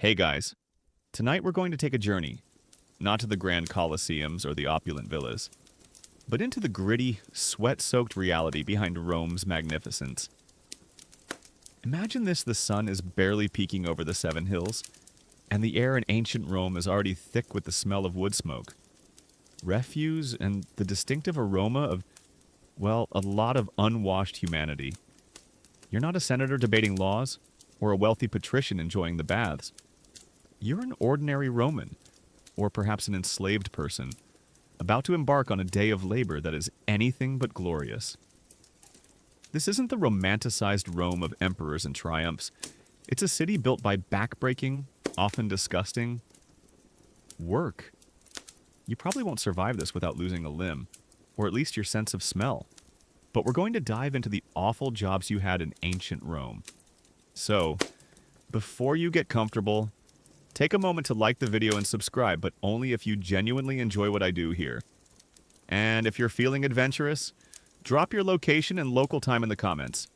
Hey guys, tonight we're going to take a journey, not to the grand colosseums or the opulent villas, but into the gritty, sweat-soaked reality behind Rome's magnificence. Imagine this: the sun is barely peeking over the Seven Hills, and the air in ancient Rome is already thick with the smell of wood smoke, refuse, and the distinctive aroma of, well, a lot of unwashed humanity. You're not a senator debating laws, or a wealthy patrician enjoying the baths. You're an ordinary Roman, or perhaps an enslaved person, about to embark on a day of labor that is anything but glorious. This isn't the romanticized Rome of emperors and triumphs. It's a city built by backbreaking, often disgusting, work. You probably won't survive this without losing a limb, or at least your sense of smell. But we're going to dive into the awful jobs you had in ancient Rome. So, before you get comfortable, take a moment to like the video and subscribe, but only if you genuinely enjoy what I do here. And if you're feeling adventurous, drop your location and local time in the comments.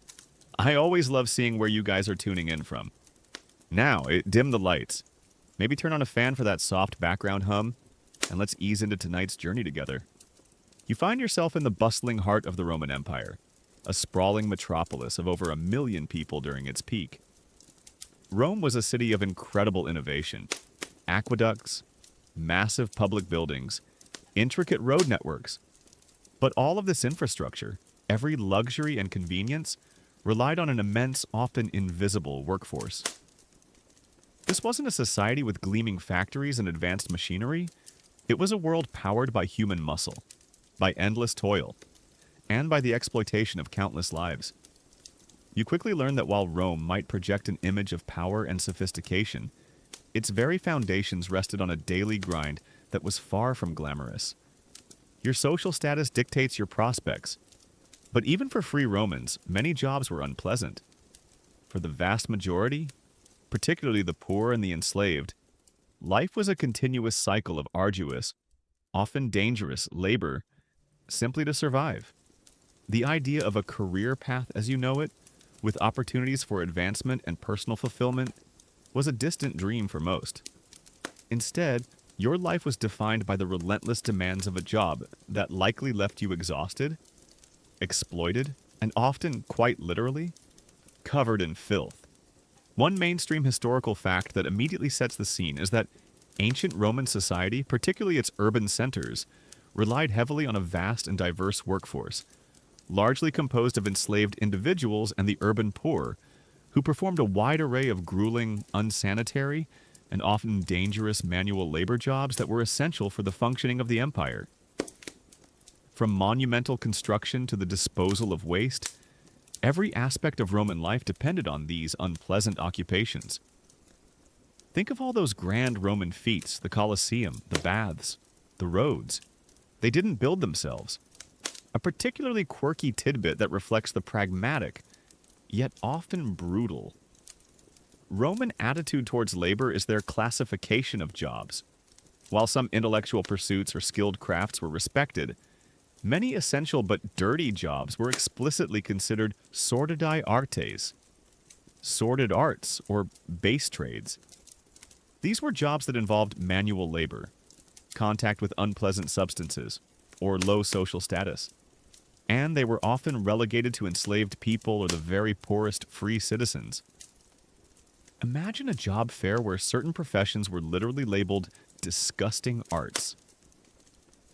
I always love seeing where you guys are tuning in from. Now, dim the lights. Maybe turn on a fan for that soft background hum, and let's ease into tonight's journey together. You find yourself in the bustling heart of the Roman Empire, a sprawling metropolis of over 1 million people during its peak. Rome was a city of incredible innovation: aqueducts, massive public buildings, intricate road networks. But all of this infrastructure, every luxury and convenience, relied on an immense, often invisible workforce. This wasn't a society with gleaming factories and advanced machinery. It was a world powered by human muscle, by endless toil, and by the exploitation of countless lives. You quickly learn that while Rome might project an image of power and sophistication, its very foundations rested on a daily grind that was far from glamorous. Your social status dictates your prospects, but even for free Romans, many jobs were unpleasant. For the vast majority, particularly the poor and the enslaved, life was a continuous cycle of arduous, often dangerous labor simply to survive. The idea of a career path as you know it, with opportunities for advancement and personal fulfillment, was a distant dream for most. Instead, your life was defined by the relentless demands of a job that likely left you exhausted, exploited, and often, quite literally, covered in filth. One mainstream historical fact that immediately sets the scene is that ancient Roman society, particularly its urban centers, relied heavily on a vast and diverse workforce, largely composed of enslaved individuals and the urban poor, who performed a wide array of grueling, unsanitary, and often dangerous manual labor jobs that were essential for the functioning of the empire. From monumental construction to the disposal of waste, every aspect of Roman life depended on these unpleasant occupations. Think of all those grand Roman feats: the Colosseum, the baths, the roads. They didn't build themselves. A particularly quirky tidbit that reflects the pragmatic, yet often brutal, Roman attitude towards labor is their classification of jobs. While some intellectual pursuits or skilled crafts were respected, many essential but dirty jobs were explicitly considered sordidae artes, sordid arts, or base trades. These were jobs that involved manual labor, contact with unpleasant substances, or low social status. And they were often relegated to enslaved people or the very poorest free citizens. Imagine a job fair where certain professions were literally labeled disgusting arts.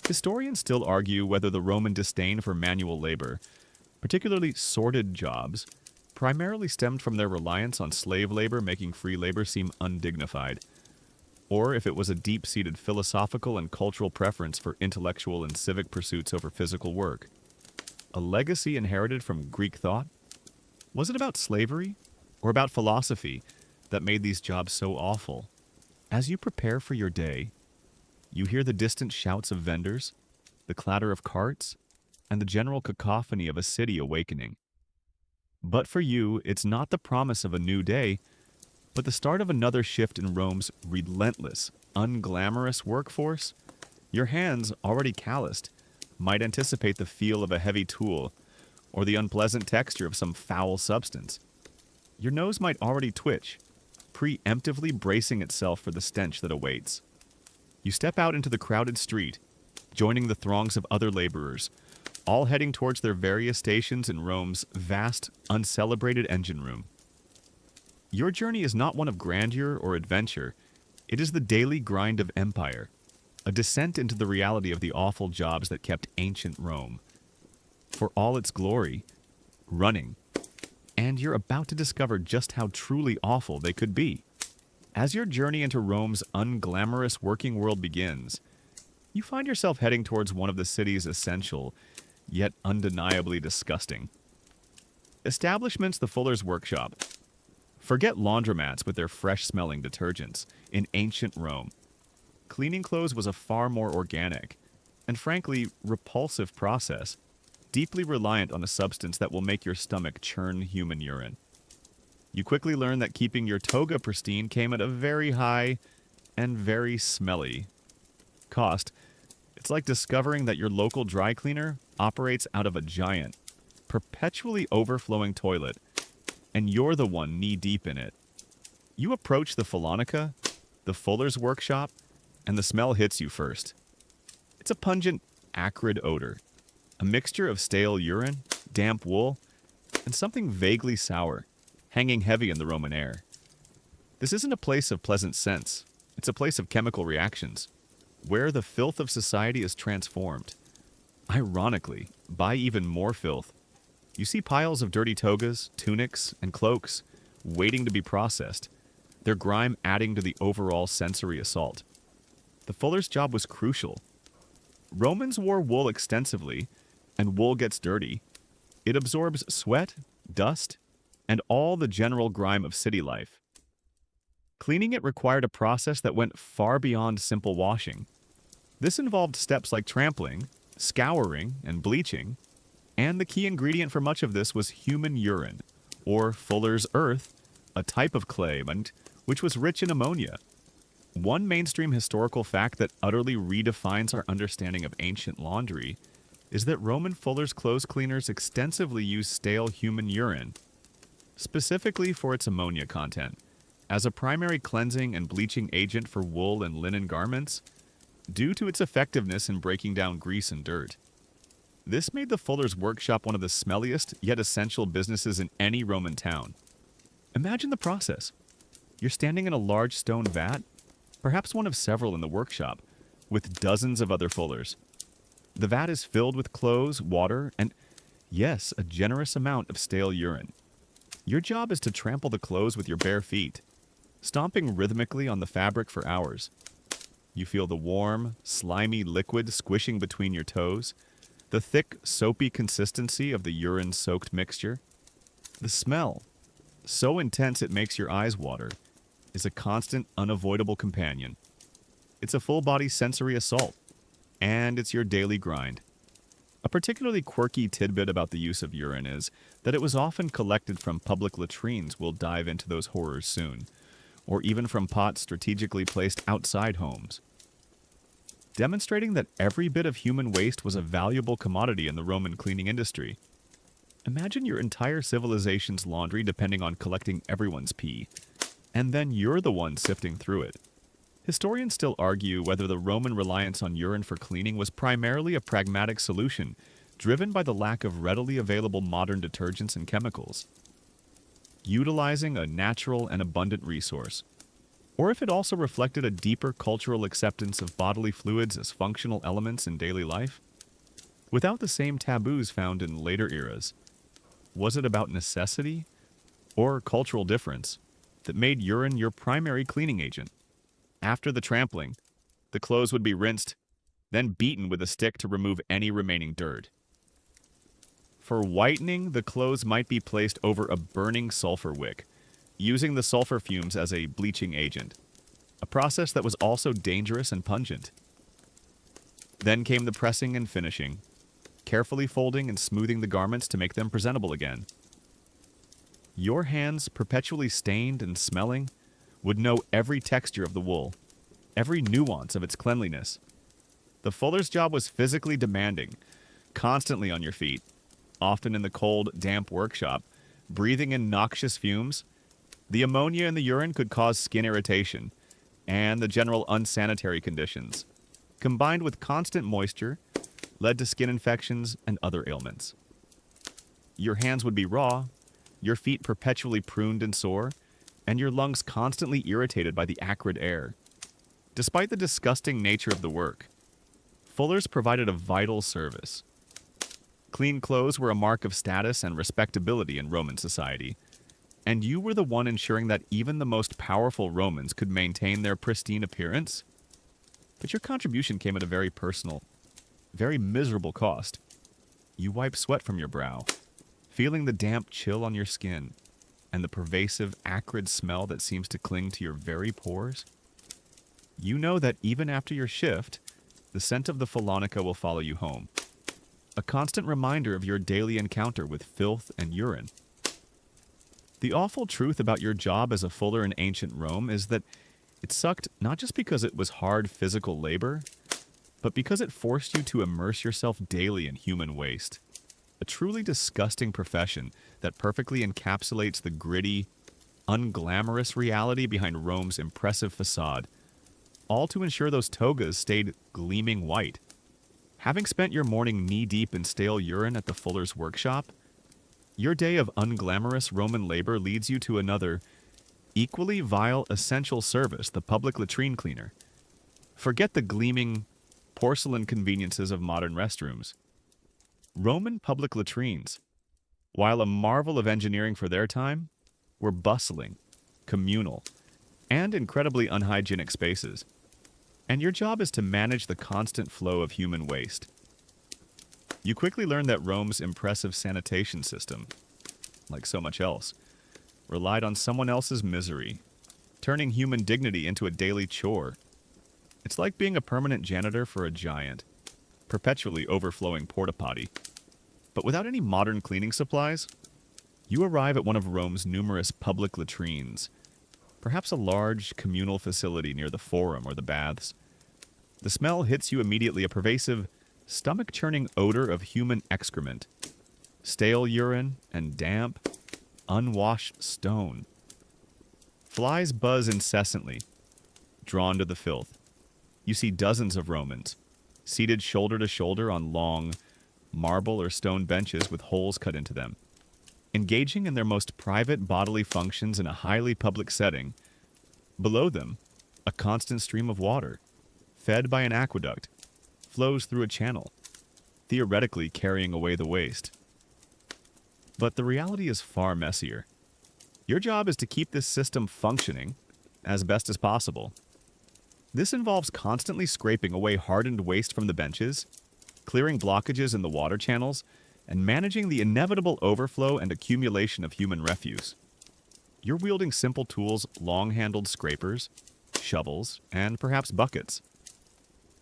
Historians still argue whether the Roman disdain for manual labor, particularly sordid jobs, primarily stemmed from their reliance on slave labor making free labor seem undignified, or if it was a deep-seated philosophical and cultural preference for intellectual and civic pursuits over physical work. A legacy inherited from Greek thought? Was it about slavery, or about philosophy, that made these jobs so awful? As you prepare for your day, you hear the distant shouts of vendors, the clatter of carts, and the general cacophony of a city awakening. But for you, it's not the promise of a new day, but the start of another shift in Rome's relentless, unglamorous workforce. Your hands, already calloused, might anticipate the feel of a heavy tool or the unpleasant texture of some foul substance. Your nose might already twitch, preemptively bracing itself for the stench that awaits. You step out into the crowded street, joining the throngs of other laborers, all heading towards their various stations in Rome's vast, uncelebrated engine room. Your journey is not one of grandeur or adventure. It is the daily grind of empire, a descent into the reality of the awful jobs that kept ancient Rome. For all its glory, running, and you're about to discover just how truly awful they could be. As your journey into Rome's unglamorous working world begins, you find yourself heading towards one of the city's essential, yet undeniably disgusting establishments, the Fuller's Workshop. Forget laundromats with their fresh-smelling detergents. In ancient Rome, cleaning clothes was a far more organic, and frankly, repulsive process, deeply reliant on a substance that will make your stomach churn human urine. You quickly learn that keeping your toga pristine came at a very high and very smelly cost. It's like discovering that your local dry cleaner operates out of a giant, perpetually overflowing toilet, and you're the one knee-deep in it. You approach the Phalonica, the Fuller's Workshop, and the smell hits you first. It's a pungent, acrid odor, a mixture of stale urine, damp wool, and something vaguely sour, hanging heavy in the Roman air. This isn't a place of pleasant scents. It's a place of chemical reactions, where the filth of society is transformed. Ironically, by even more filth. You see piles of dirty togas, tunics, and cloaks waiting to be processed, their grime adding to the overall sensory assault. The fuller's job was crucial. Romans wore wool extensively, and wool gets dirty. It absorbs sweat, dust, and all the general grime of city life. Cleaning it required a process that went far beyond simple washing. This involved steps like trampling, scouring, and bleaching, and the key ingredient for much of this was human urine, or fuller's earth, a type of clay, which was rich in ammonia. One mainstream historical fact that utterly redefines our understanding of ancient laundry is that Roman fullers' clothes cleaners extensively used stale human urine, specifically for its ammonia content, as a primary cleansing and bleaching agent for wool and linen garments, due to its effectiveness in breaking down grease and dirt. This made the Fuller's Workshop one of the smelliest, yet essential businesses in any Roman town. Imagine the process. You're standing in a large stone vat, perhaps one of several in the workshop, with dozens of other fullers. The vat is filled with clothes, water, and, yes, a generous amount of stale urine. Your job is to trample the clothes with your bare feet, stomping rhythmically on the fabric for hours. You feel the warm, slimy liquid squishing between your toes, the thick, soapy consistency of the urine-soaked mixture. The smell, so intense it makes your eyes water, is a constant, unavoidable companion. It's a full-body sensory assault, and it's your daily grind. A particularly quirky tidbit about the use of urine is that it was often collected from public latrines. We'll dive into those horrors soon, or even from pots strategically placed outside homes, demonstrating that every bit of human waste was a valuable commodity in the Roman cleaning industry. Imagine your entire civilization's laundry depending on collecting everyone's pee, and then you're the one sifting through it. Historians still argue whether the Roman reliance on urine for cleaning was primarily a pragmatic solution, driven by the lack of readily available modern detergents and chemicals, utilizing a natural and abundant resource, or if it also reflected a deeper cultural acceptance of bodily fluids as functional elements in daily life. Without the same taboos found in later eras, was it about necessity or cultural difference that made urine your primary cleaning agent? After the trampling, the clothes would be rinsed, then beaten with a stick to remove any remaining dirt. For whitening, the clothes might be placed over a burning sulfur wick, using the sulfur fumes as a bleaching agent, a process that was also dangerous and pungent. Then came the pressing and finishing, carefully folding and smoothing the garments to make them presentable again. Your hands, perpetually stained and smelling, would know every texture of the wool, every nuance of its cleanliness. The fuller's job was physically demanding, constantly on your feet, often in the cold, damp workshop, breathing in noxious fumes, The ammonia in the urine could cause skin irritation and the general unsanitary conditions, combined with constant moisture, led to skin infections and other ailments. Your hands would be raw, your feet perpetually pruned and sore, and your lungs constantly irritated by the acrid air. Despite the disgusting nature of the work, fullers provided a vital service. Clean clothes were a mark of status and respectability in Roman society, and you were the one ensuring that even the most powerful Romans could maintain their pristine appearance. But your contribution came at a very personal, very miserable cost. You wipe sweat from your brow, feeling the damp chill on your skin and the pervasive, acrid smell that seems to cling to your very pores. You know that even after your shift, the scent of the Phallonica will follow you home, a constant reminder of your daily encounter with filth and urine. The awful truth about your job as a fuller in ancient Rome is that it sucked not just because it was hard physical labor, but because it forced you to immerse yourself daily in human waste. A truly disgusting profession that perfectly encapsulates the gritty, unglamorous reality behind Rome's impressive facade, all to ensure those togas stayed gleaming white. Having spent your morning knee-deep in stale urine at the fuller's workshop, your day of unglamorous Roman labor leads you to another, equally vile essential service, the public latrine cleaner. Forget the gleaming porcelain conveniences of modern restrooms. Roman public latrines, while a marvel of engineering for their time, were bustling, communal, and incredibly unhygienic spaces. And your job is to manage the constant flow of human waste. You quickly learn that Rome's impressive sanitation system, like so much else, relied on someone else's misery, turning human dignity into a daily chore. It's like being a permanent janitor for a giant, perpetually overflowing porta-potty. But without any modern cleaning supplies, you arrive at one of Rome's numerous public latrines, perhaps a large communal facility near the forum or the baths. The smell hits you immediately, a pervasive, stomach-churning odor of human excrement, stale urine and damp, unwashed stone. Flies buzz incessantly, drawn to the filth. You see dozens of Romans, seated shoulder to shoulder on long, marble or stone benches with holes cut into them, engaging in their most private bodily functions in a highly public setting. Below them, a constant stream of water, fed by an aqueduct, flows through a channel, theoretically carrying away the waste. But the reality is far messier. Your job is to keep this system functioning as best as possible. This involves constantly scraping away hardened waste from the benches, clearing blockages in the water channels, and managing the inevitable overflow and accumulation of human refuse. You're wielding simple tools, long-handled scrapers, shovels, and perhaps buckets.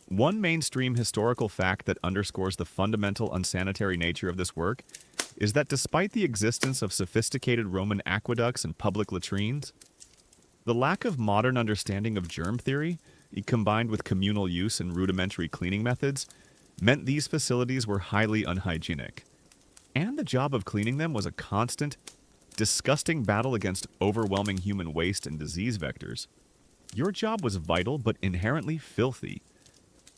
One mainstream historical fact that underscores the fundamental unsanitary nature of this work is that despite the existence of sophisticated Roman aqueducts and public latrines, the lack of modern understanding of germ theory, combined with communal use and rudimentary cleaning methods, meant these facilities were highly unhygienic. And the job of cleaning them was a constant, disgusting battle against overwhelming human waste and disease vectors. Your job was vital but inherently filthy.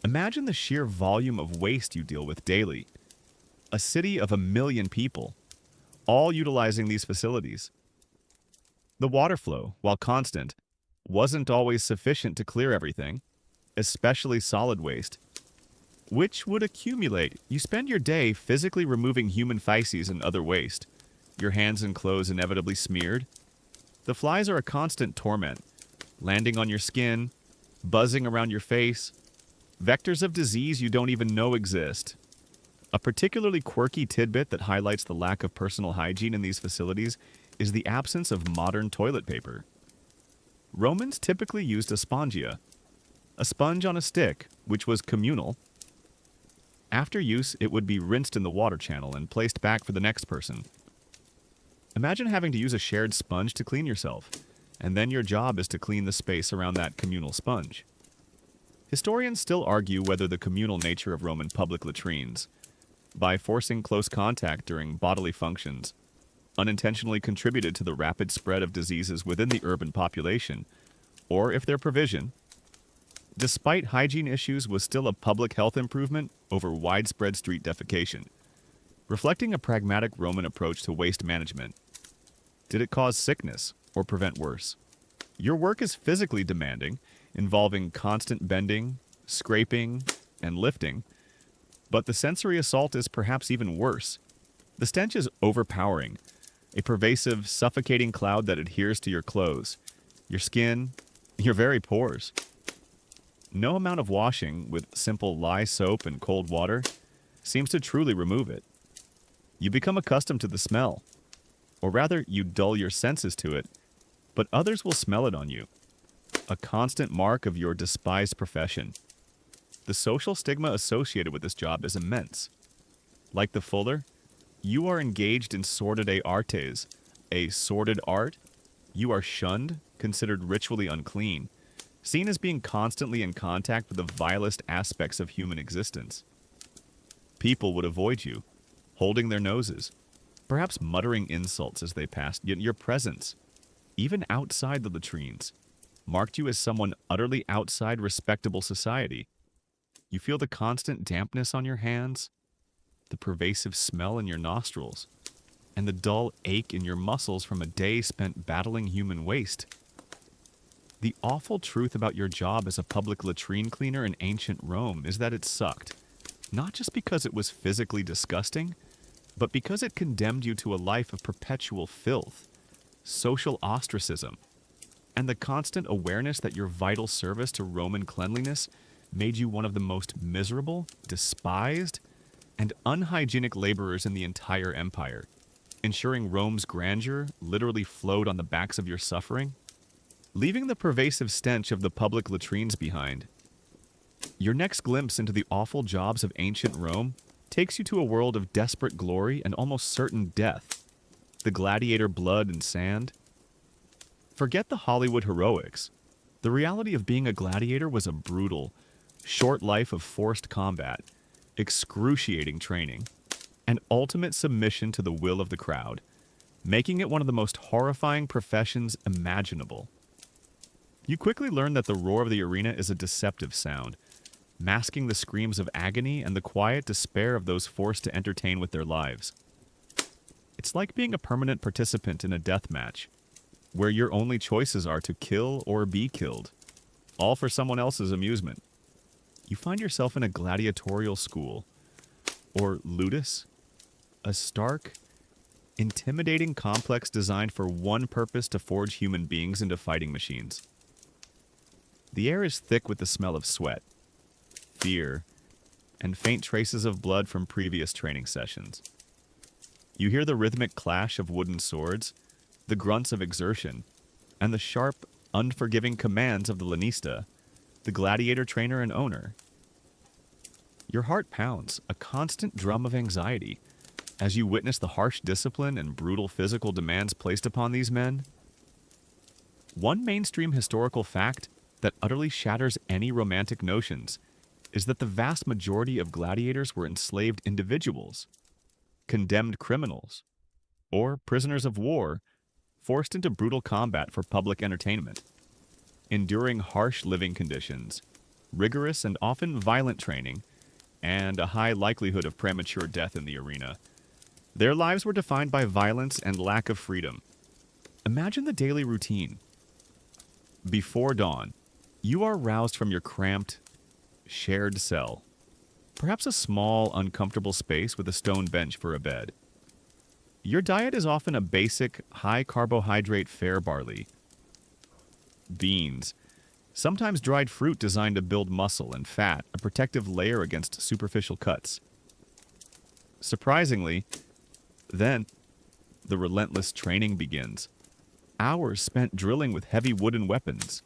Imagine the sheer volume of waste you deal with daily. A city of 1 million people, all utilizing these facilities. The water flow, while constant, wasn't always sufficient to clear everything, especially solid waste, which would accumulate. You spend your day physically removing human feces and other waste, your hands and clothes inevitably smeared. The flies are a constant torment, landing on your skin, buzzing around your face, vectors of disease you don't even know exist. A particularly quirky tidbit that highlights the lack of personal hygiene in these facilities is the absence of modern toilet paper. Romans typically used a spongia, a sponge on a stick, which was communal. After use, it would be rinsed in the water channel and placed back for the next person. Imagine having to use a shared sponge to clean yourself, and then your job is to clean the space around that communal sponge. Historians still argue whether the communal nature of Roman public latrines, by forcing close contact during bodily functions, unintentionally contributed to the rapid spread of diseases within the urban population, or if their provision, despite hygiene issues, was still a public health improvement over widespread street defecation, reflecting a pragmatic Roman approach to waste management. Did it cause sickness or prevent worse? Your work is physically demanding, involving constant bending, scraping, and lifting, but the sensory assault is perhaps even worse. The stench is overpowering, a pervasive, suffocating cloud that adheres to your clothes, your skin, your very pores. No amount of washing with simple lye soap and cold water seems to truly remove it. You become accustomed to the smell, or rather, you dull your senses to it, but others will smell it on you, a constant mark of your despised profession. The social stigma associated with this job is immense. Like the fuller, you are engaged in sordide artes, a sordid art. You are shunned, considered ritually unclean, seen as being constantly in contact with the vilest aspects of human existence. People would avoid you, holding their noses, perhaps muttering insults as they passed, yet your presence, even outside the latrines, marked you as someone utterly outside respectable society. You feel the constant dampness on your hands, the pervasive smell in your nostrils, and the dull ache in your muscles from a day spent battling human waste. The awful truth about your job as a public latrine cleaner in ancient Rome is that it sucked, not just because it was physically disgusting, but because it condemned you to a life of perpetual filth, social ostracism, and the constant awareness that your vital service to Roman cleanliness made you one of the most miserable, despised, and unhygienic laborers in the entire empire, ensuring Rome's grandeur literally flowed on the backs of your suffering. Leaving the pervasive stench of the public latrines behind, your next glimpse into the awful jobs of ancient Rome takes you to a world of desperate glory and almost certain death, the gladiator blood and sand. Forget the Hollywood heroics. The reality of being a gladiator was a brutal, short life of forced combat, excruciating training, and ultimate submission to the will of the crowd, making it one of the most horrifying professions imaginable. You quickly learn that the roar of the arena is a deceptive sound, masking the screams of agony and the quiet despair of those forced to entertain with their lives. It's like being a permanent participant in a death match, where your only choices are to kill or be killed, all for someone else's amusement. You find yourself in a gladiatorial school, or ludus, a stark, intimidating complex designed for one purpose: to forge human beings into fighting machines. The air is thick with the smell of sweat, fear, and faint traces of blood from previous training sessions. You hear the rhythmic clash of wooden swords, the grunts of exertion, and the sharp, unforgiving commands of the lanista, the gladiator trainer and owner. Your heart pounds, a constant drum of anxiety, as you witness the harsh discipline and brutal physical demands placed upon these men. One mainstream historical fact that utterly shatters any romantic notions is that the vast majority of gladiators were enslaved individuals, condemned criminals, or prisoners of war forced into brutal combat for public entertainment, enduring harsh living conditions, rigorous and often violent training, and a high likelihood of premature death in the arena. Their lives were defined by violence and lack of freedom. Imagine the daily routine. Before dawn, you are roused from your cramped, shared cell, perhaps a small, uncomfortable space with a stone bench for a bed. Your diet is often a basic, high-carbohydrate fare barley, beans, sometimes dried fruit designed to build muscle and fat, a protective layer against superficial cuts. Surprisingly, then, the relentless training begins. Hours spent drilling with heavy wooden weapons,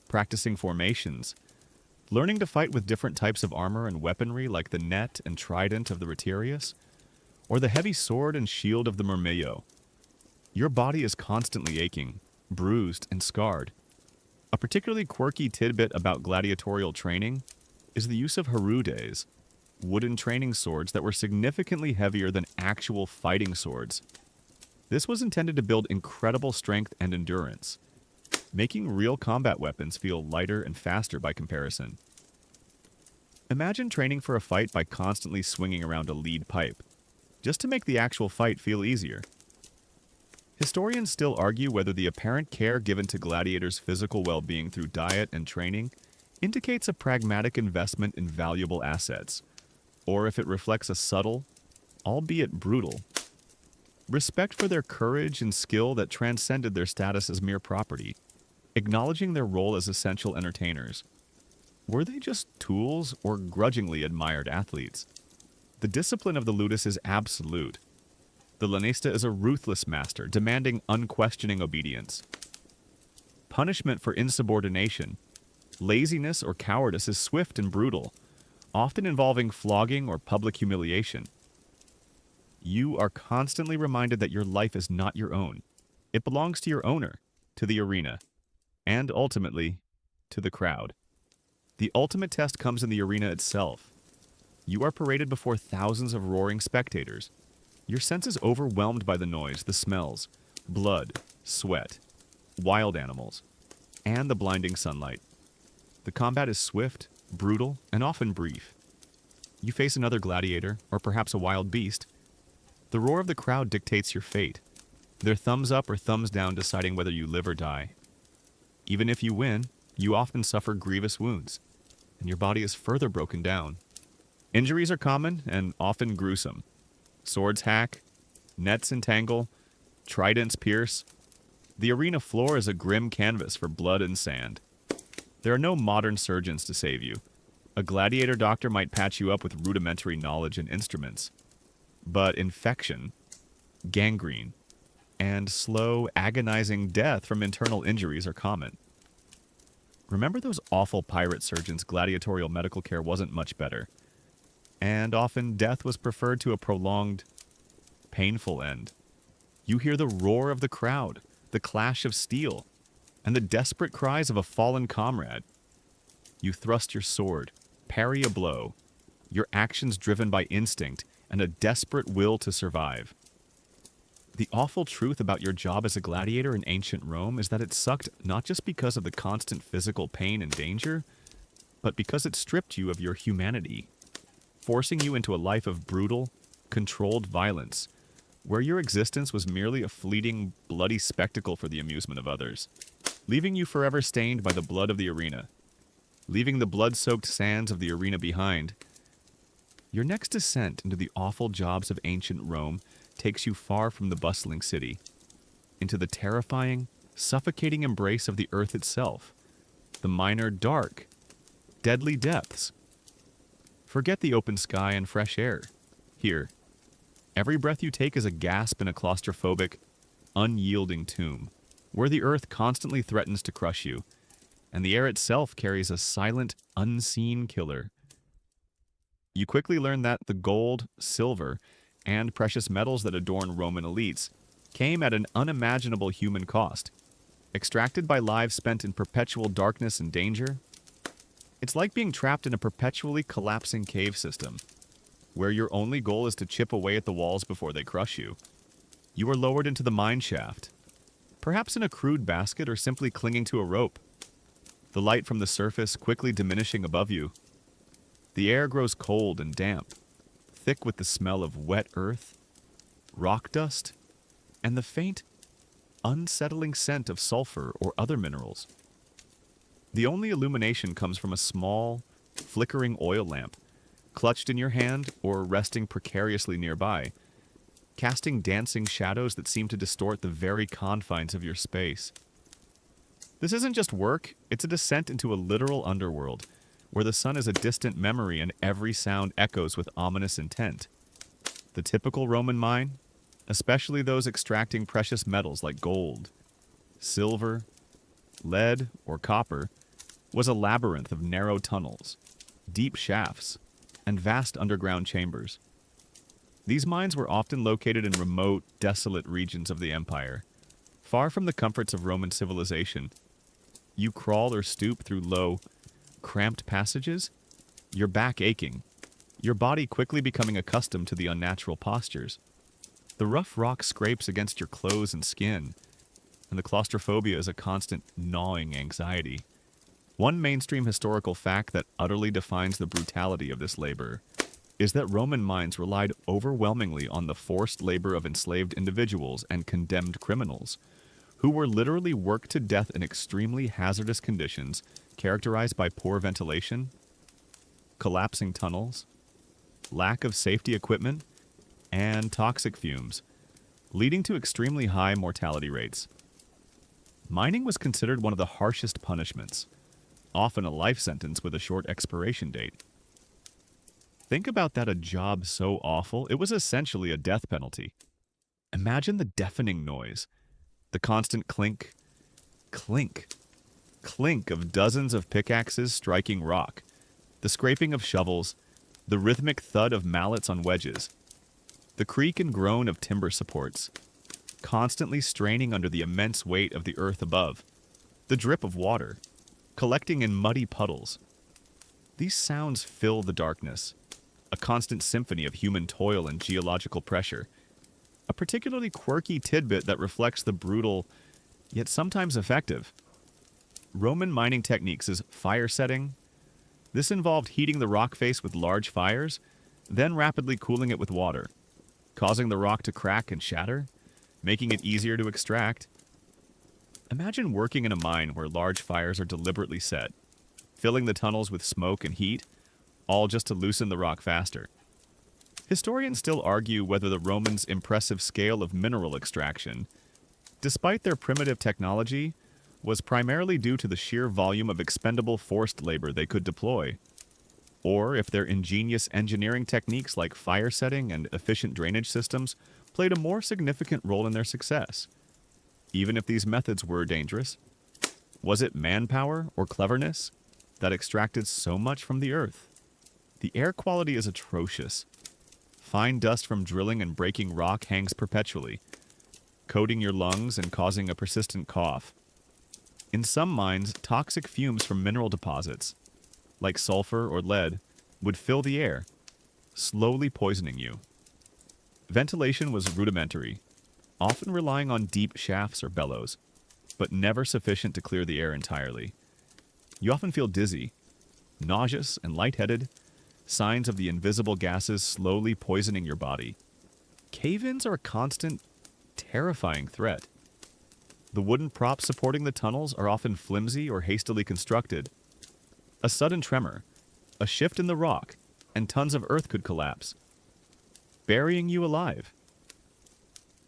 practicing formations, learning to fight with different types of armor and weaponry like the net and trident of the retiarius, or the heavy sword and shield of the murmillo. Your body is constantly aching, bruised, and scarred. A particularly quirky tidbit about gladiatorial training is the use of harudes, wooden training swords that were significantly heavier than actual fighting swords. This was intended to build incredible strength and endurance, making real combat weapons feel lighter and faster by comparison. Imagine training for a fight by constantly swinging around a lead pipe, just to make the actual fight feel easier. Historians still argue whether the apparent care given to gladiators' physical well-being through diet and training indicates a pragmatic investment in valuable assets, or if it reflects a subtle, albeit brutal, respect for their courage and skill that transcended their status as mere property, acknowledging their role as essential entertainers. Were they just tools or grudgingly admired athletes? The discipline of the ludus is absolute. The lanista is a ruthless master, demanding unquestioning obedience. Punishment for insubordination, laziness, or cowardice is swift and brutal, often involving flogging or public humiliation. You are constantly reminded that your life is not your own. It belongs to your owner, to the arena, and ultimately, to the crowd. The ultimate test comes in the arena itself. You are paraded before thousands of roaring spectators. Your senses overwhelmed by the noise, the smells, blood, sweat, wild animals, and the blinding sunlight. The combat is swift, brutal, and often brief. You face another gladiator, or perhaps a wild beast. The roar of the crowd dictates your fate, their thumbs up or thumbs down deciding whether you live or die. Even if you win, you often suffer grievous wounds, and your body is further broken down. Injuries are common and often gruesome. Swords hack, nets entangle, tridents pierce. The arena floor is a grim canvas for blood and sand. There are no modern surgeons to save you. A gladiator doctor might patch you up with rudimentary knowledge and instruments. But infection, gangrene, and slow, agonizing death from internal injuries are common. Remember those awful pirate surgeons' gladiatorial medical care wasn't much better, and often death was preferred to a prolonged, painful end. You hear the roar of the crowd, the clash of steel, and the desperate cries of a fallen comrade. You thrust your sword, parry a blow, your actions driven by instinct and a desperate will to survive. The awful truth about your job as a gladiator in ancient Rome is that it sucked not just because of the constant physical pain and danger, but because it stripped you of your humanity, forcing you into a life of brutal, controlled violence, where your existence was merely a fleeting, bloody spectacle for the amusement of others, leaving you forever stained by the blood of the arena, leaving the blood-soaked sands of the arena behind. Your next descent into the awful jobs of ancient Rome takes you far from the bustling city, into the terrifying, suffocating embrace of the earth itself, the minor, dark, deadly depths. Forget the open sky and fresh air. Here, every breath you take is a gasp in a claustrophobic, unyielding tomb, where the earth constantly threatens to crush you, and the air itself carries a silent, unseen killer. You quickly learn that the gold, silver, and precious metals that adorn Roman elites came at an unimaginable human cost, extracted by lives spent in perpetual darkness and danger. It's like being trapped in a perpetually collapsing cave system, where your only goal is to chip away at the walls before they crush you. You are lowered into the mine shaft, perhaps in a crude basket or simply clinging to a rope, the light from the surface quickly diminishing above you. The air grows cold and damp, thick with the smell of wet earth, rock dust, and the faint, unsettling scent of sulfur or other minerals. The only illumination comes from a small, flickering oil lamp, clutched in your hand or resting precariously nearby, casting dancing shadows that seem to distort the very confines of your space. This isn't just work, it's a descent into a literal underworld, where the sun is a distant memory and every sound echoes with ominous intent. The typical Roman mine, especially those extracting precious metals like gold, silver, lead, or copper, was a labyrinth of narrow tunnels, deep shafts, and vast underground chambers. These mines were often located in remote, desolate regions of the empire, far from the comforts of Roman civilization. You crawl or stoop through low, cramped passages, your back aching, your body quickly becoming accustomed to the unnatural postures. The rough rock scrapes against your clothes and skin, and the claustrophobia is a constant gnawing anxiety. One mainstream historical fact that utterly defines the brutality of this labor is that Roman mines relied overwhelmingly on the forced labor of enslaved individuals and condemned criminals, who were literally worked to death in extremely hazardous conditions characterized by poor ventilation, collapsing tunnels, lack of safety equipment, and toxic fumes, leading to extremely high mortality rates. Mining was considered one of the harshest punishments, often a life sentence with a short expiration date. Think about that, a job so awful, it was essentially a death penalty. Imagine the deafening noise, the constant clink, clink, clink of dozens of pickaxes striking rock, the scraping of shovels, the rhythmic thud of mallets on wedges, the creak and groan of timber supports, constantly straining under the immense weight of the earth above, the drip of water, collecting in muddy puddles. These sounds fill the darkness, a constant symphony of human toil and geological pressure, a particularly quirky tidbit that reflects the brutal, yet sometimes effective, Roman mining techniques is fire setting. This involved heating the rock face with large fires, then rapidly cooling it with water, causing the rock to crack and shatter, making it easier to extract. Imagine working in a mine where large fires are deliberately set, filling the tunnels with smoke and heat, all just to loosen the rock faster. Historians still argue whether the Romans' impressive scale of mineral extraction, despite their primitive technology, was primarily due to the sheer volume of expendable forced labor they could deploy, or if their ingenious engineering techniques like fire setting and efficient drainage systems played a more significant role in their success. Even if these methods were dangerous, was it manpower or cleverness that extracted so much from the earth? The air quality is atrocious. Fine dust from drilling and breaking rock hangs perpetually, coating your lungs and causing a persistent cough. In some mines, toxic fumes from mineral deposits, like sulfur or lead, would fill the air, slowly poisoning you. Ventilation was rudimentary, often relying on deep shafts or bellows, but never sufficient to clear the air entirely. You often feel dizzy, nauseous, and lightheaded, signs of the invisible gases slowly poisoning your body. Cave-ins are a constant, terrifying threat. The wooden props supporting the tunnels are often flimsy or hastily constructed. A sudden tremor, a shift in the rock, and tons of earth could collapse, burying you alive.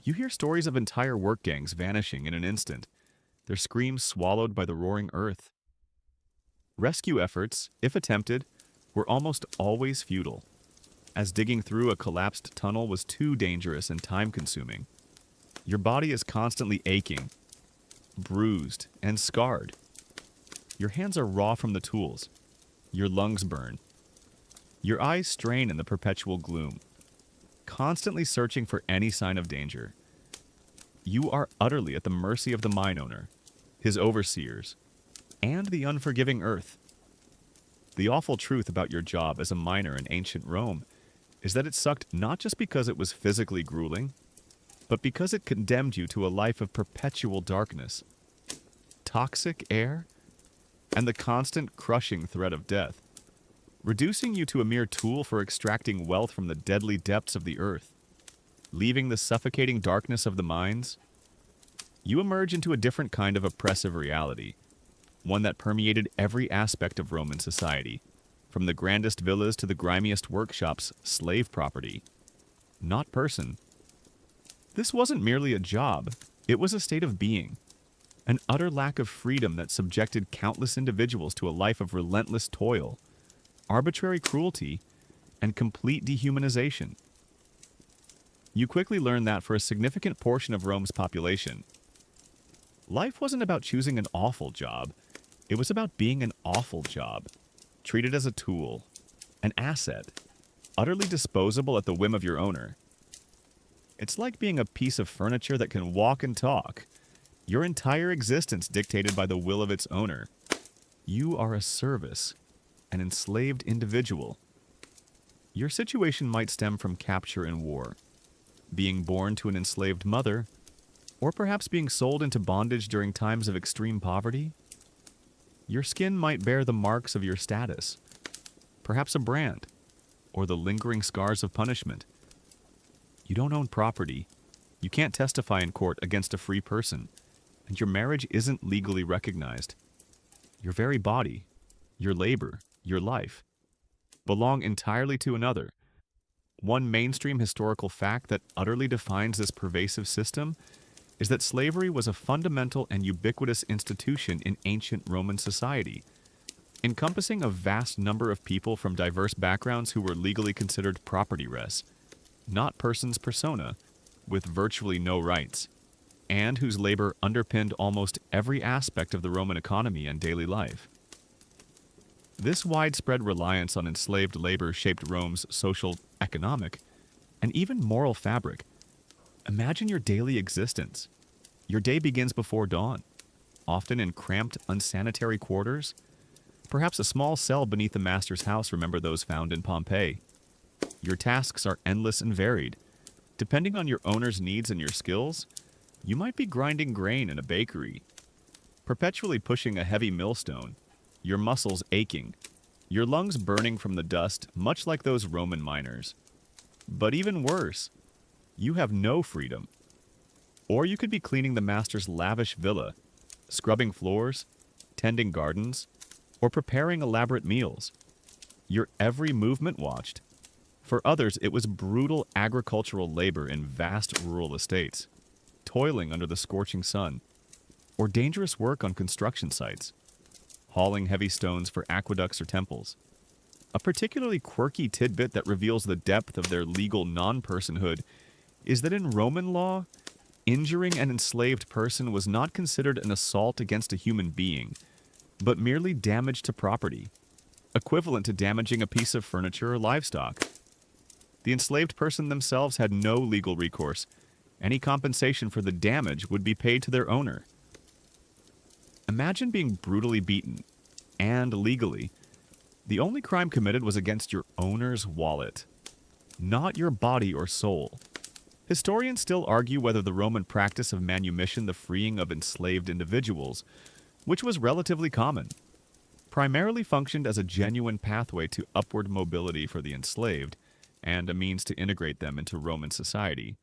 You hear stories of entire work gangs vanishing in an instant, their screams swallowed by the roaring earth. Rescue efforts, if attempted, were almost always futile, as digging through a collapsed tunnel was too dangerous and time-consuming. Your body is constantly aching, bruised, and scarred. Your hands are raw from the tools. Your lungs burn. Your eyes strain in the perpetual gloom, constantly searching for any sign of danger. You are utterly at the mercy of the mine owner, his overseers, and the unforgiving earth. The awful truth about your job as a miner in ancient Rome is that it sucked not just because it was physically grueling, but because it condemned you to a life of perpetual darkness, toxic air, and the constant crushing threat of death, reducing you to a mere tool for extracting wealth from the deadly depths of the earth. Leaving the suffocating darkness of the mines, you emerge into a different kind of oppressive reality, one that permeated every aspect of Roman society, from the grandest villas to the grimiest workshops, slave property, not person. This wasn't merely a job, it was a state of being, an utter lack of freedom that subjected countless individuals to a life of relentless toil, arbitrary cruelty, and complete dehumanization. You quickly learn that for a significant portion of Rome's population, life wasn't about choosing an awful job. It was about being an awful job, treated as a tool, an asset, utterly disposable at the whim of your owner. It's like being a piece of furniture that can walk and talk, your entire existence dictated by the will of its owner. You are a service, an enslaved individual. Your situation might stem from capture in war, being born to an enslaved mother, or perhaps being sold into bondage during times of extreme poverty. Your skin might bear the marks of your status, perhaps a brand, or the lingering scars of punishment. You don't own property. You can't testify in court against a free person, and your marriage isn't legally recognized. Your very body, your labor, your life, belong entirely to another. One mainstream historical fact that utterly defines this pervasive system is that slavery was a fundamental and ubiquitous institution in ancient Roman society, encompassing a vast number of people from diverse backgrounds who were legally considered property res, not persons persona, with virtually no rights, and whose labor underpinned almost every aspect of the Roman economy and daily life. This widespread reliance on enslaved labor shaped Rome's social, economic, and even moral fabric. Imagine your daily existence. Your day begins before dawn, often in cramped, unsanitary quarters. Perhaps a small cell beneath the master's house, remember those found in Pompeii. Your tasks are endless and varied. Depending on your owner's needs and your skills, you might be grinding grain in a bakery, perpetually pushing a heavy millstone, your muscles aching, your lungs burning from the dust, much like those Roman miners. But even worse, you have no freedom. Or you could be cleaning the master's lavish villa, scrubbing floors, tending gardens, or preparing elaborate meals. Your every movement watched. For others, it was brutal agricultural labor in vast rural estates, toiling under the scorching sun, or dangerous work on construction sites, hauling heavy stones for aqueducts or temples. A particularly quirky tidbit that reveals the depth of their legal non-personhood is that in Roman law, injuring an enslaved person was not considered an assault against a human being, but merely damage to property, equivalent to damaging a piece of furniture or livestock. The enslaved person themselves had no legal recourse. Any compensation for the damage would be paid to their owner. Imagine being brutally beaten, and legally, the only crime committed was against your owner's wallet, not your body or soul. Historians still argue whether the Roman practice of manumission, the freeing of enslaved individuals, which was relatively common, primarily functioned as a genuine pathway to upward mobility for the enslaved and a means to integrate them into Roman society,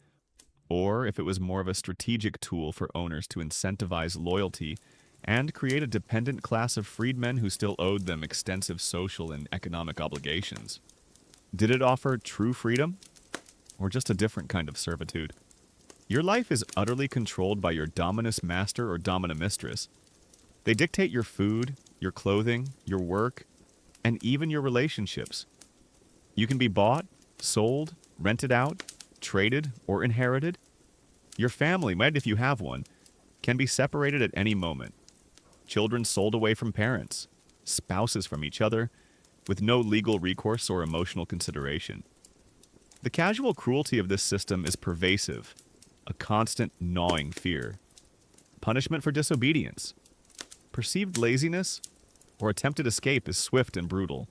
or if it was more of a strategic tool for owners to incentivize loyalty and create a dependent class of freedmen who still owed them extensive social and economic obligations. Did it offer true freedom, or just a different kind of servitude? Your life is utterly controlled by your dominus master or domina mistress. They dictate your food, your clothing, your work, and even your relationships. You can be bought, sold, rented out, traded, or inherited. Your family might, if you have one, can be separated at any moment. Children sold away from parents, spouses from each other, with no legal recourse or emotional consideration. The casual cruelty of this system is pervasive, a constant gnawing fear. Punishment for disobedience, perceived laziness, or attempted escape is swift and brutal.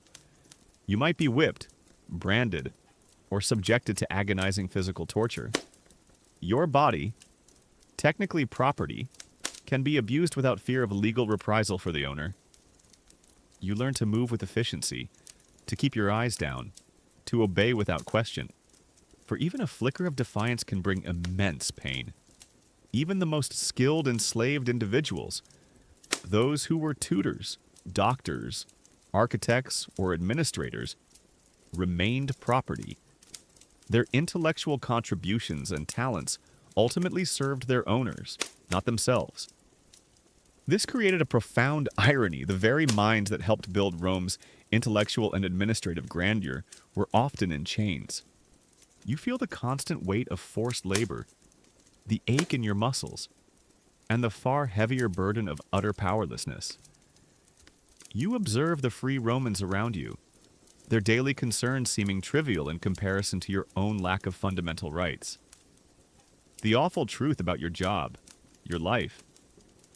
You might be whipped, branded, or subjected to agonizing physical torture. Your body, technically property, can be abused without fear of legal reprisal for the owner. You learn to move with efficiency, to keep your eyes down, to obey without question. For even a flicker of defiance can bring immense pain. Even the most skilled enslaved individuals, those who were tutors, doctors, architects, or administrators, remained property. Their intellectual contributions and talents ultimately served their owners, not themselves. This created a profound irony. The very minds that helped build Rome's intellectual and administrative grandeur were often in chains. You feel the constant weight of forced labor, the ache in your muscles, and the far heavier burden of utter powerlessness. You observe the free Romans around you, their daily concerns seeming trivial in comparison to your own lack of fundamental rights. The awful truth about your job, your life,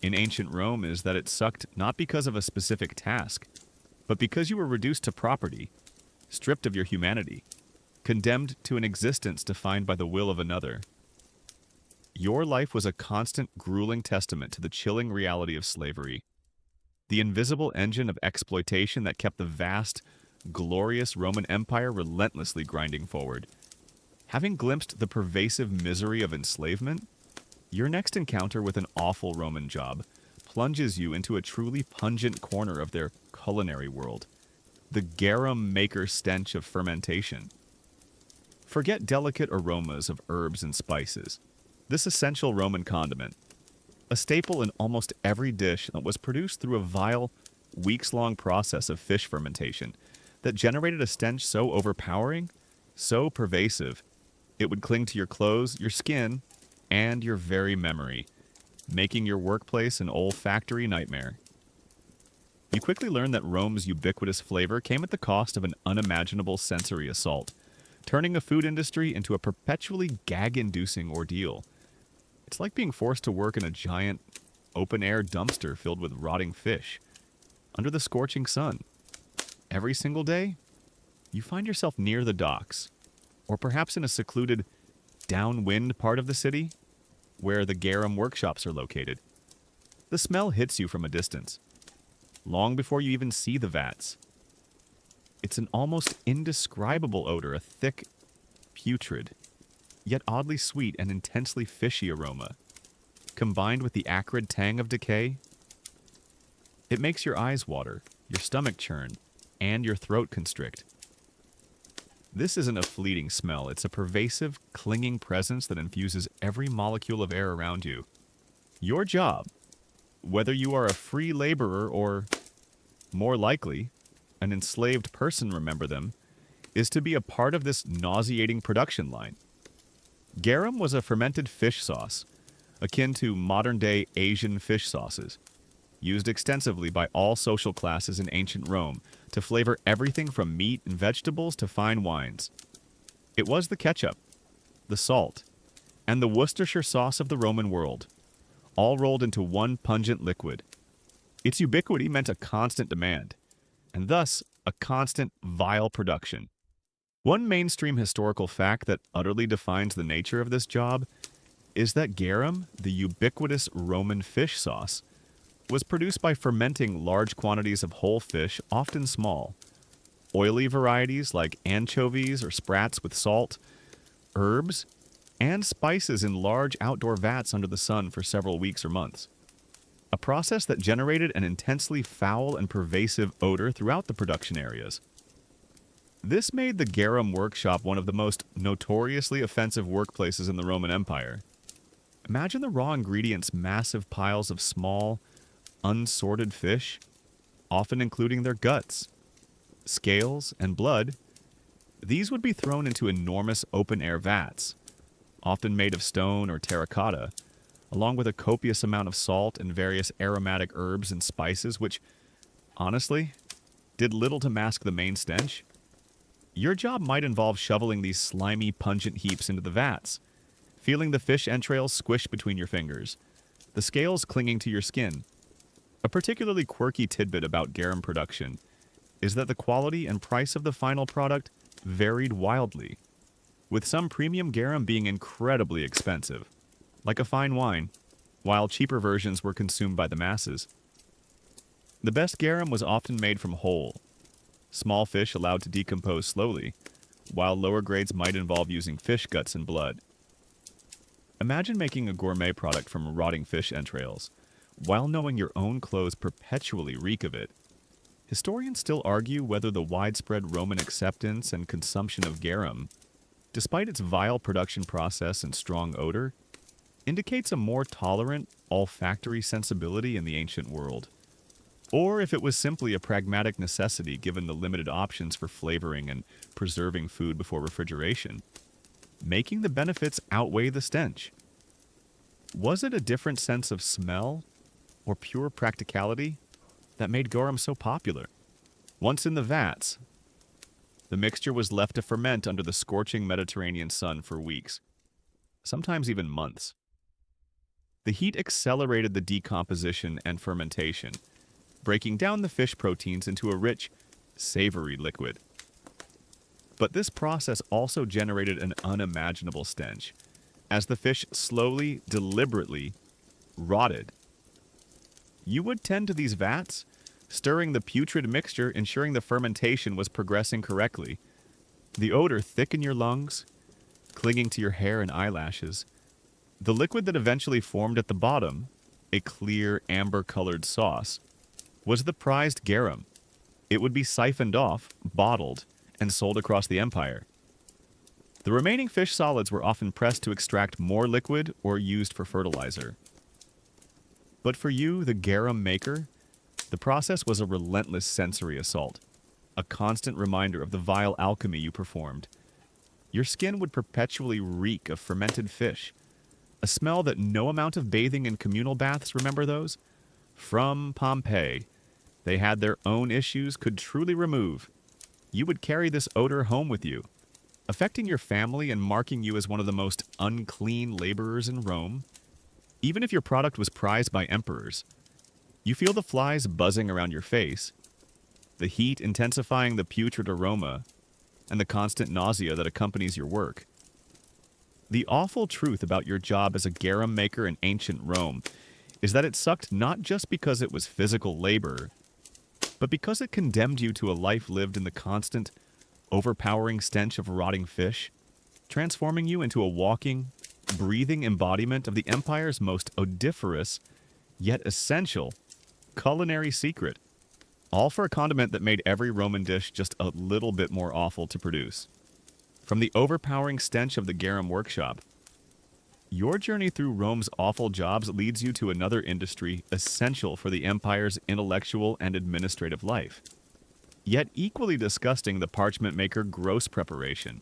in ancient Rome is that it sucked not because of a specific task, but because you were reduced to property, stripped of your humanity. condemned to an existence defined by the will of another. Your life was a constant, grueling testament to the chilling reality of slavery, the invisible engine of exploitation that kept the vast, glorious Roman Empire relentlessly grinding forward. Having glimpsed the pervasive misery of enslavement, your next encounter with an awful Roman job plunges you into a truly pungent corner of their culinary world, the garum maker stench of fermentation. Forget delicate aromas of herbs and spices. This essential Roman condiment, a staple in almost every dish that was produced through a vile, weeks-long process of fish fermentation that generated a stench so overpowering, so pervasive, it would cling to your clothes, your skin, and your very memory, making your workplace an olfactory nightmare. You quickly learn that Rome's ubiquitous flavor came at the cost of an unimaginable sensory assault, turning a food industry into a perpetually gag-inducing ordeal. It's like being forced to work in a giant, open-air dumpster filled with rotting fish, under the scorching sun. Every single day, you find yourself near the docks, or perhaps in a secluded, downwind part of the city, where the garum workshops are located. The smell hits you from a distance, long before you even see the vats. It's an almost indescribable odor, a thick, putrid, yet oddly sweet and intensely fishy aroma, combined with the acrid tang of decay. It makes your eyes water, your stomach churn, and your throat constrict. This isn't a fleeting smell, it's a pervasive, clinging presence that infuses every molecule of air around you. Your job, whether you are a free laborer or, more likely, an enslaved person, remember them, is to be a part of this nauseating production line. Garum was a fermented fish sauce, akin to modern-day Asian fish sauces, used extensively by all social classes in ancient Rome to flavor everything from meat and vegetables to fine wines. It was the ketchup, the salt, and the Worcestershire sauce of the Roman world, all rolled into one pungent liquid. Its ubiquity meant a constant demand, and thus a constant, vile production. One mainstream historical fact that utterly defines the nature of this job is that garum, the ubiquitous Roman fish sauce, was produced by fermenting large quantities of whole fish, often small, oily varieties like anchovies or sprats with salt, herbs, and spices in large outdoor vats under the sun for several weeks or months. A process that generated an intensely foul and pervasive odor throughout the production areas. This made the garum workshop one of the most notoriously offensive workplaces in the Roman Empire. Imagine the raw ingredients, massive piles of small, unsorted fish, often including their guts, scales, and blood. These would be thrown into enormous open-air vats, often made of stone or terracotta, along with a copious amount of salt and various aromatic herbs and spices, which, honestly, did little to mask the main stench. Your job might involve shoveling these slimy, pungent heaps into the vats, feeling the fish entrails squish between your fingers, the scales clinging to your skin. A particularly quirky tidbit about garum production is that the quality and price of the final product varied wildly, with some premium garum being incredibly expensive, like a fine wine, while cheaper versions were consumed by the masses. The best garum was often made from whole, small fish allowed to decompose slowly, while lower grades might involve using fish guts and blood. Imagine making a gourmet product from rotting fish entrails, while knowing your own clothes perpetually reek of it. Historians still argue whether the widespread Roman acceptance and consumption of garum, despite its vile production process and strong odor, indicates a more tolerant, olfactory sensibility in the ancient world. Or if it was simply a pragmatic necessity given the limited options for flavoring and preserving food before refrigeration, making the benefits outweigh the stench. Was it a different sense of smell or pure practicality that made garum so popular? Once in the vats, the mixture was left to ferment under the scorching Mediterranean sun for weeks, sometimes even months. The heat accelerated the decomposition and fermentation, breaking down the fish proteins into a rich, savory liquid. But this process also generated an unimaginable stench, as the fish slowly, deliberately rotted. You would tend to these vats, stirring the putrid mixture, ensuring the fermentation was progressing correctly. The odor thick in your lungs, clinging to your hair and eyelashes. The liquid that eventually formed at the bottom, a clear amber-colored sauce, was the prized garum. It would be siphoned off, bottled, and sold across the empire. The remaining fish solids were often pressed to extract more liquid or used for fertilizer. But for you, the garum maker, the process was a relentless sensory assault, a constant reminder of the vile alchemy you performed. Your skin would perpetually reek of fermented fish, a smell that no amount of bathing in communal baths, remember those? From Pompeii, they had their own issues, could truly remove. You would carry this odor home with you, affecting your family and marking you as one of the most unclean laborers in Rome. Even if your product was prized by emperors, you feel the flies buzzing around your face, the heat intensifying the putrid aroma, and the constant nausea that accompanies your work. The awful truth about your job as a garum maker in ancient Rome is that it sucked not just because it was physical labor, but because it condemned you to a life lived in the constant, overpowering stench of rotting fish, transforming you into a walking, breathing embodiment of the empire's most odoriferous, yet essential, culinary secret, all for a condiment that made every Roman dish just a little bit more awful to produce. From the overpowering stench of the garum workshop, your journey through Rome's awful jobs leads you to another industry essential for the empire's intellectual and administrative life. Yet equally disgusting, the parchment maker gross preparation.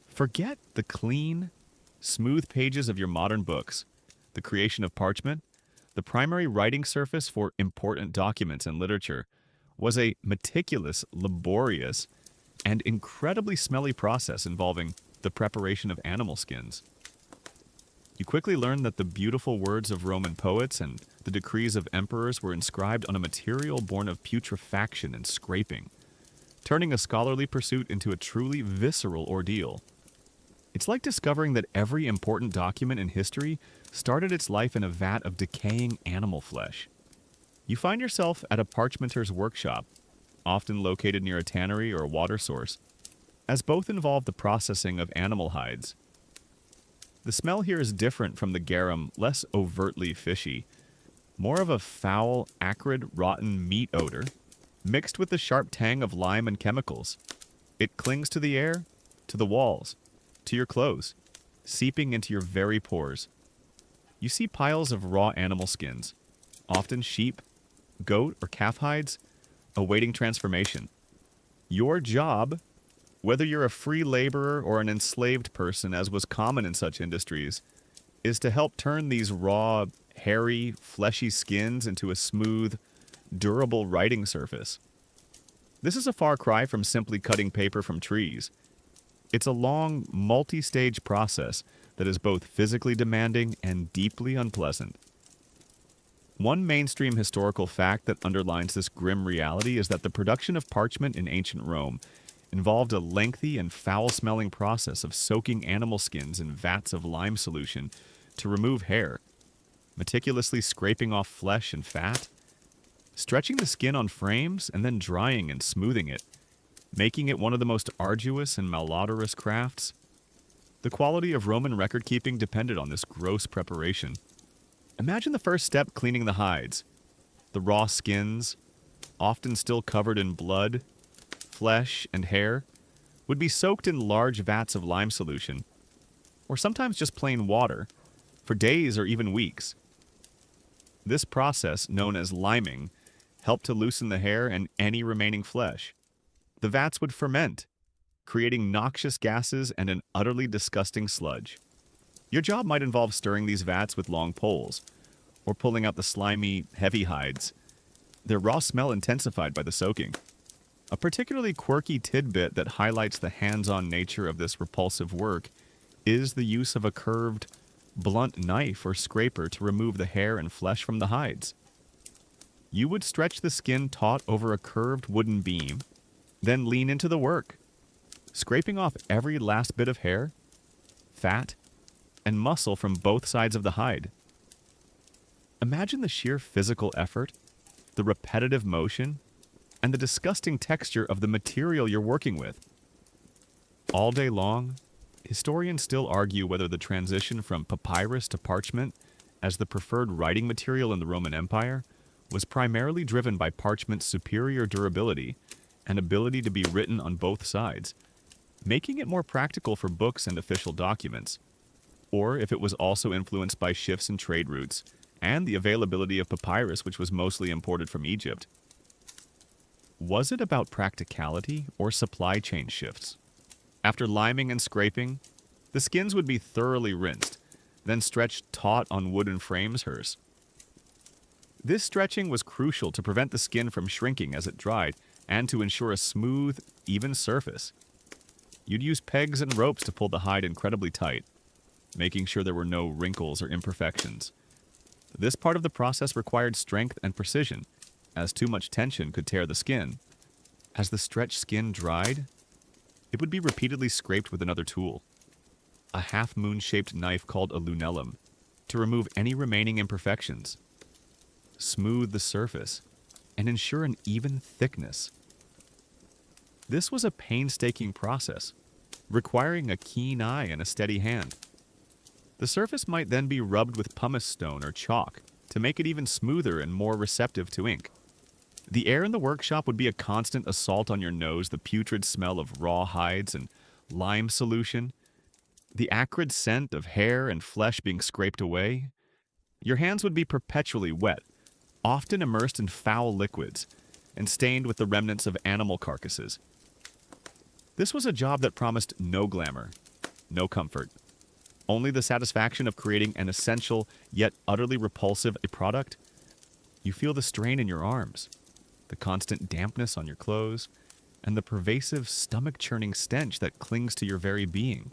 Forget the clean, smooth pages of your modern books. The creation of parchment, the primary writing surface for important documents and literature, was a meticulous, laborious, and incredibly smelly process involving the preparation of animal skins. You quickly learn that the beautiful words of Roman poets and the decrees of emperors were inscribed on a material born of putrefaction and scraping, turning a scholarly pursuit into a truly visceral ordeal. It's like discovering that every important document in history started its life in a vat of decaying animal flesh. You find yourself at a parchmenter's workshop, often located near a tannery or a water source, as both involve the processing of animal hides. The smell here is different from the garum, less overtly fishy, more of a foul, acrid, rotten meat odor, mixed with the sharp tang of lime and chemicals. It clings to the air, to the walls, to your clothes, seeping into your very pores. You see piles of raw animal skins, often sheep, goat, or calf hides, awaiting transformation. Your job, whether you're a free laborer or an enslaved person, as was common in such industries, is to help turn these raw, hairy, fleshy skins into a smooth, durable writing surface. This is a far cry from simply cutting paper from trees. It's a long, multi-stage process that is both physically demanding and deeply unpleasant. One mainstream historical fact that underlines this grim reality is that the production of parchment in ancient Rome involved a lengthy and foul-smelling process of soaking animal skins in vats of lime solution to remove hair, meticulously scraping off flesh and fat, stretching the skin on frames, and then drying and smoothing it, making it one of the most arduous and malodorous crafts. The quality of Roman record-keeping depended on this gross preparation. Imagine the first step cleaning the hides. The raw skins, often still covered in blood, flesh, and hair, would be soaked in large vats of lime solution, or sometimes just plain water, for days or even weeks. This process, known as liming, helped to loosen the hair and any remaining flesh. The vats would ferment, creating noxious gases and an utterly disgusting sludge. Your job might involve stirring these vats with long poles, or pulling out the slimy, heavy hides, their raw smell intensified by the soaking. A particularly quirky tidbit that highlights the hands-on nature of this repulsive work is the use of a curved, blunt knife or scraper to remove the hair and flesh from the hides. You would stretch the skin taut over a curved wooden beam, then lean into the work, scraping off every last bit of hair, fat, and muscle from both sides of the hide. Imagine the sheer physical effort, the repetitive motion, and the disgusting texture of the material you're working with. All day long, historians still argue whether the transition from papyrus to parchment as the preferred writing material in the Roman Empire was primarily driven by parchment's superior durability and ability to be written on both sides, making it more practical for books and official documents, or if it was also influenced by shifts in trade routes and the availability of papyrus, which was mostly imported from Egypt. Was it about practicality or supply chain shifts? After liming and scraping, the skins would be thoroughly rinsed, then stretched taut on wooden frames. This stretching was crucial to prevent the skin from shrinking as it dried and to ensure a smooth, even surface. You'd use pegs and ropes to pull the hide incredibly tight, making sure there were no wrinkles or imperfections. This part of the process required strength and precision, as too much tension could tear the skin. As the stretched skin dried, it would be repeatedly scraped with another tool, a half-moon-shaped knife called a lunellum, to remove any remaining imperfections, smooth the surface, and ensure an even thickness. This was a painstaking process, requiring a keen eye and a steady hand. The surface might then be rubbed with pumice stone or chalk to make it even smoother and more receptive to ink. The air in the workshop would be a constant assault on your nose, the putrid smell of raw hides and lime solution, the acrid scent of hair and flesh being scraped away. Your hands would be perpetually wet, often immersed in foul liquids, and stained with the remnants of animal carcasses. This was a job that promised no glamour, no comfort, only the satisfaction of creating an essential yet utterly repulsive product. You feel the strain in your arms, the constant dampness on your clothes, and the pervasive stomach-churning stench that clings to your very being.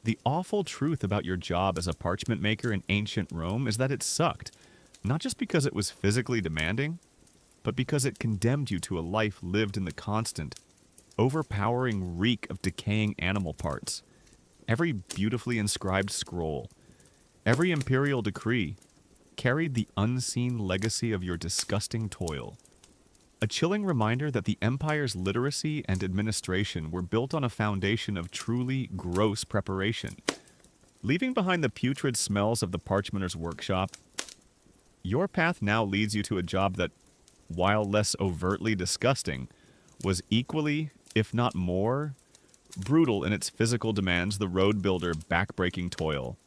The awful truth about your job as a parchment maker in ancient Rome is that it sucked, not just because it was physically demanding, but because it condemned you to a life lived in the constant, overpowering reek of decaying animal parts. Every beautifully inscribed scroll, every imperial decree, carried the unseen legacy of your disgusting toil. A chilling reminder that the empire's literacy and administration were built on a foundation of truly gross preparation. Leaving behind the putrid smells of the parchmenter's workshop, your path now leads you to a job that, while less overtly disgusting, was equally, if not more, brutal in its physical demands, the road builder back-breaking toil.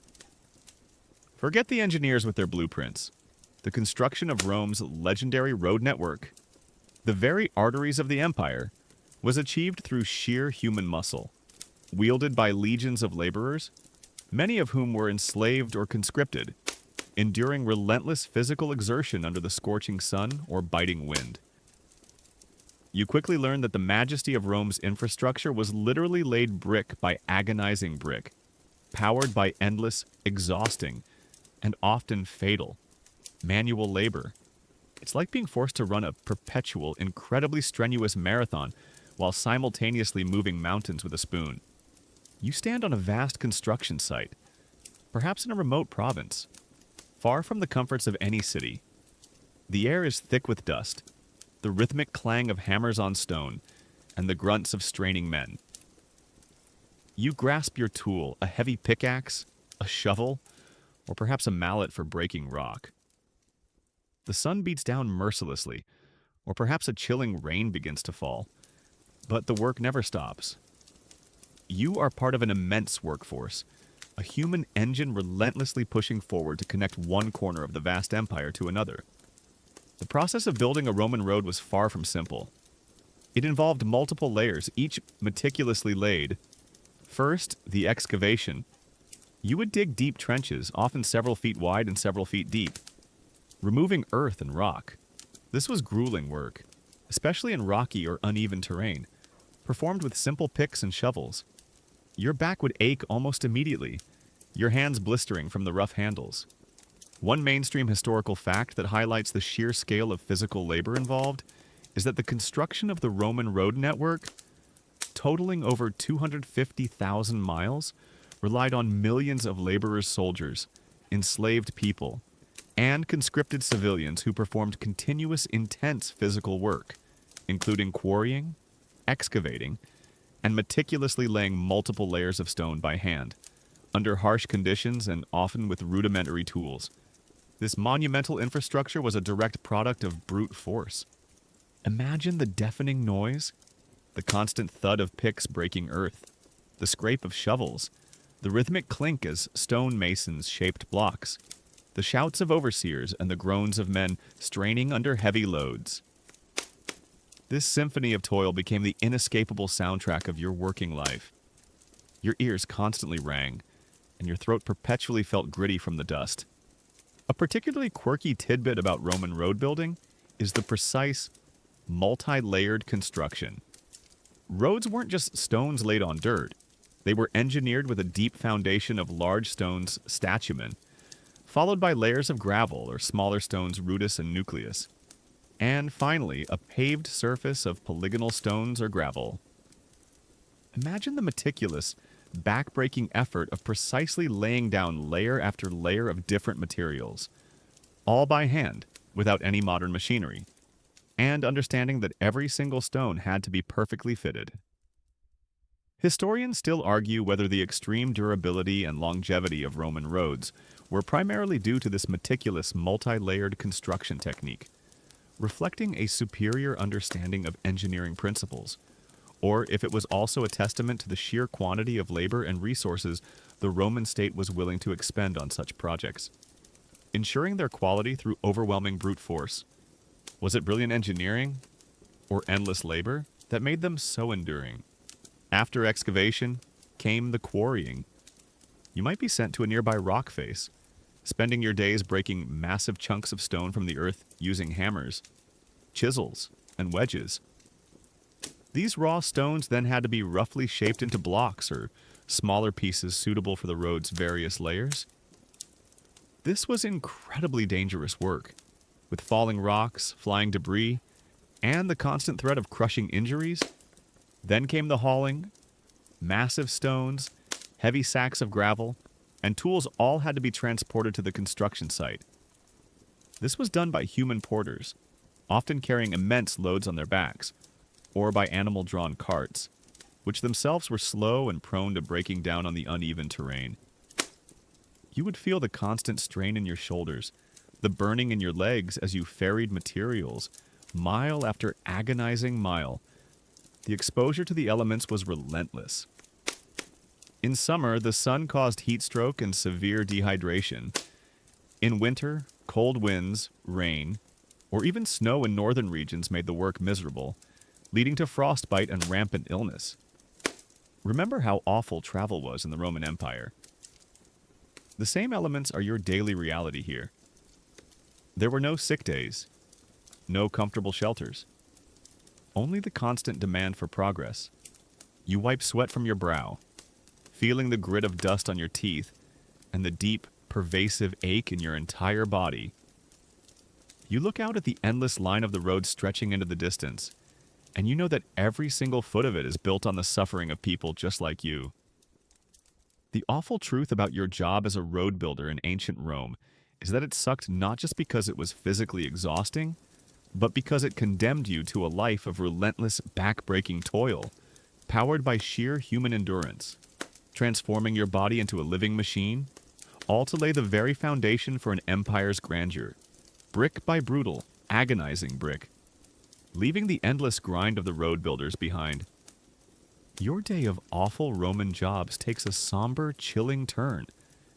Forget the engineers with their blueprints. The construction of Rome's legendary road network, the very arteries of the empire, was achieved through sheer human muscle, wielded by legions of laborers, many of whom were enslaved or conscripted, enduring relentless physical exertion under the scorching sun or biting wind. You quickly learn that the majesty of Rome's infrastructure was literally laid brick by agonizing brick, powered by endless, exhausting, and often fatal manual labor. It's like being forced to run a perpetual, incredibly strenuous marathon while simultaneously moving mountains with a spoon. You stand on a vast construction site, perhaps in a remote province, far from the comforts of any city. The air is thick with dust, the rhythmic clang of hammers on stone, and the grunts of straining men. You grasp your tool, a heavy pickaxe, a shovel, or perhaps a mallet for breaking rock. The sun beats down mercilessly, or perhaps a chilling rain begins to fall, but the work never stops. You are part of an immense workforce, a human engine relentlessly pushing forward to connect one corner of the vast empire to another. The process of building a Roman road was far from simple. It involved multiple layers, each meticulously laid. First, the excavation. You would dig deep trenches, often several feet wide and several feet deep, removing earth and rock. This was grueling work, especially in rocky or uneven terrain, performed with simple picks and shovels. Your back would ache almost immediately, your hands blistering from the rough handles. One mainstream historical fact that highlights the sheer scale of physical labor involved is that the construction of the Roman road network totaling over 250,000 miles, relied on millions of laborers, soldiers, enslaved people, and conscripted civilians who performed continuous, intense physical work, including quarrying, excavating, and meticulously laying multiple layers of stone by hand, under harsh conditions and often with rudimentary tools. This monumental infrastructure was a direct product of brute force. Imagine the deafening noise, the constant thud of picks breaking earth, the scrape of shovels, the rhythmic clink as stone masons shaped blocks, the shouts of overseers and the groans of men straining under heavy loads. This symphony of toil became the inescapable soundtrack of your working life. Your ears constantly rang, and your throat perpetually felt gritty from the dust. A particularly quirky tidbit about Roman road building is the precise, multi-layered construction. Roads weren't just stones laid on dirt. They were engineered with a deep foundation of large stones, statumen, followed by layers of gravel or smaller stones, rudis and nucleus, and finally a paved surface of polygonal stones or gravel. Imagine the meticulous, back-breaking effort of precisely laying down layer after layer of different materials, all by hand, without any modern machinery, and understanding that every single stone had to be perfectly fitted. Historians still argue whether the extreme durability and longevity of Roman roads were primarily due to this meticulous, multi-layered construction technique, reflecting a superior understanding of engineering principles, or if it was also a testament to the sheer quantity of labor and resources the Roman state was willing to expend on such projects. Ensuring their quality through overwhelming brute force. Was it brilliant engineering or endless labor that made them so enduring? After excavation came the quarrying. You might be sent to a nearby rock face, spending your days breaking massive chunks of stone from the earth using hammers, chisels, and wedges. These raw stones then had to be roughly shaped into blocks or smaller pieces suitable for the road's various layers. This was incredibly dangerous work, with falling rocks, flying debris, and the constant threat of crushing injuries. Then came the hauling, massive stones, heavy sacks of gravel, and tools all had to be transported to the construction site. This was done by human porters, often carrying immense loads on their backs, or by animal-drawn carts, which themselves were slow and prone to breaking down on the uneven terrain. You would feel the constant strain in your shoulders, the burning in your legs as you ferried materials, mile after agonizing mile. The exposure to the elements was relentless. In summer, the sun caused heat stroke and severe dehydration. In winter, cold winds, rain, or even snow in northern regions made the work miserable, leading to frostbite and rampant illness. Remember how awful travel was in the Roman Empire. The same elements are your daily reality here. There were no sick days, no comfortable shelters, only the constant demand for progress. You wipe sweat from your brow, feeling the grit of dust on your teeth and the deep, pervasive ache in your entire body. You look out at the endless line of the road stretching into the distance, and you know that every single foot of it is built on the suffering of people just like you. The awful truth about your job as a road builder in ancient Rome is that it sucked not just because it was physically exhausting, but because it condemned you to a life of relentless, back-breaking toil, powered by sheer human endurance, transforming your body into a living machine, all to lay the very foundation for an empire's grandeur, brick by brutal, agonizing brick, leaving the endless grind of the road builders behind. Your day of awful Roman jobs takes a somber, chilling turn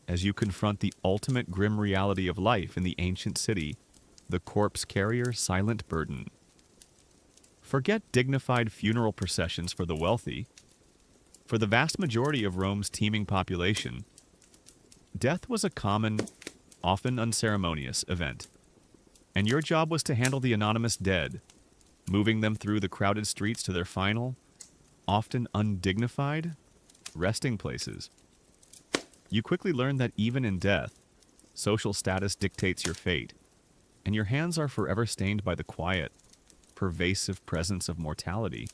as you confront the ultimate grim reality of life in the ancient city, the corpse carrier silent burden. Forget dignified funeral processions for the wealthy. For the vast majority of Rome's teeming population, death was a common, often unceremonious event, and your job was to handle the anonymous dead, moving them through the crowded streets to their final, often undignified, resting places. You quickly learn that even in death, social status dictates your fate, and your hands are forever stained by the quiet, pervasive presence of mortality.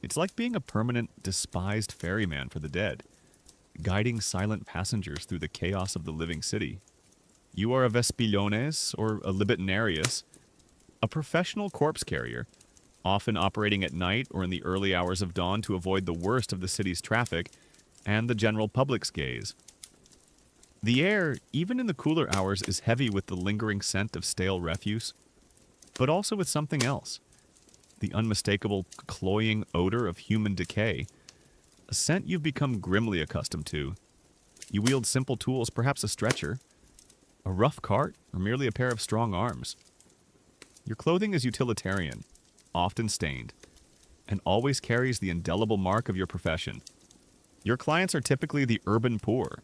It's like being a permanent, despised ferryman for the dead, guiding silent passengers through the chaos of the living city. You are a Vespiliones or a Libetnarius, a professional corpse carrier, often operating at night or in the early hours of dawn to avoid the worst of the city's traffic and the general public's gaze. The air, even in the cooler hours, is heavy with the lingering scent of stale refuse, but also with something else. The unmistakable, cloying odor of human decay, a scent you've become grimly accustomed to. You wield simple tools, perhaps a stretcher, a rough cart, or merely a pair of strong arms. Your clothing is utilitarian, often stained, and always carries the indelible mark of your profession. Your clients are typically the urban poor,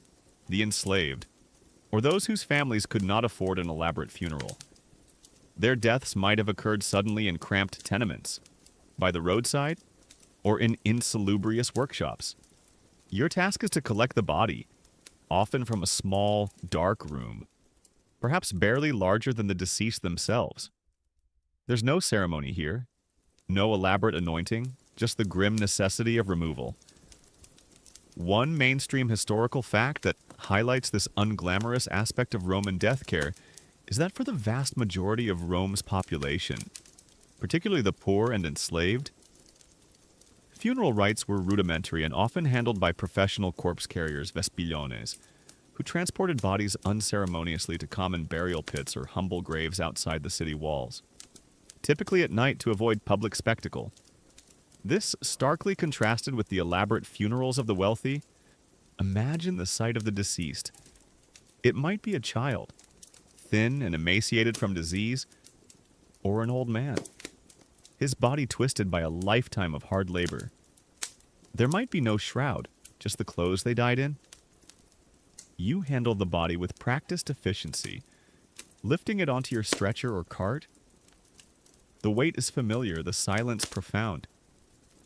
the enslaved, or those whose families could not afford an elaborate funeral. Their deaths might have occurred suddenly in cramped tenements, by the roadside, or in insalubrious workshops. Your task is to collect the body, often from a small, dark room, perhaps barely larger than the deceased themselves. There's no ceremony here, no elaborate anointing, just the grim necessity of removal. One mainstream historical fact that highlights this unglamorous aspect of Roman death care is that for the vast majority of Rome's population, particularly the poor and enslaved, funeral rites were rudimentary and often handled by professional corpse carriers, Vespiliones, who transported bodies unceremoniously to common burial pits or humble graves outside the city walls, typically at night to avoid public spectacle. This starkly contrasted with the elaborate funerals of the wealthy. Imagine the sight of the deceased. It might be a child, thin and emaciated from disease, or an old man, his body twisted by a lifetime of hard labor. There might be no shroud, just the clothes they died in. You handle the body with practiced efficiency, lifting it onto your stretcher or cart. The weight is familiar, the silence profound.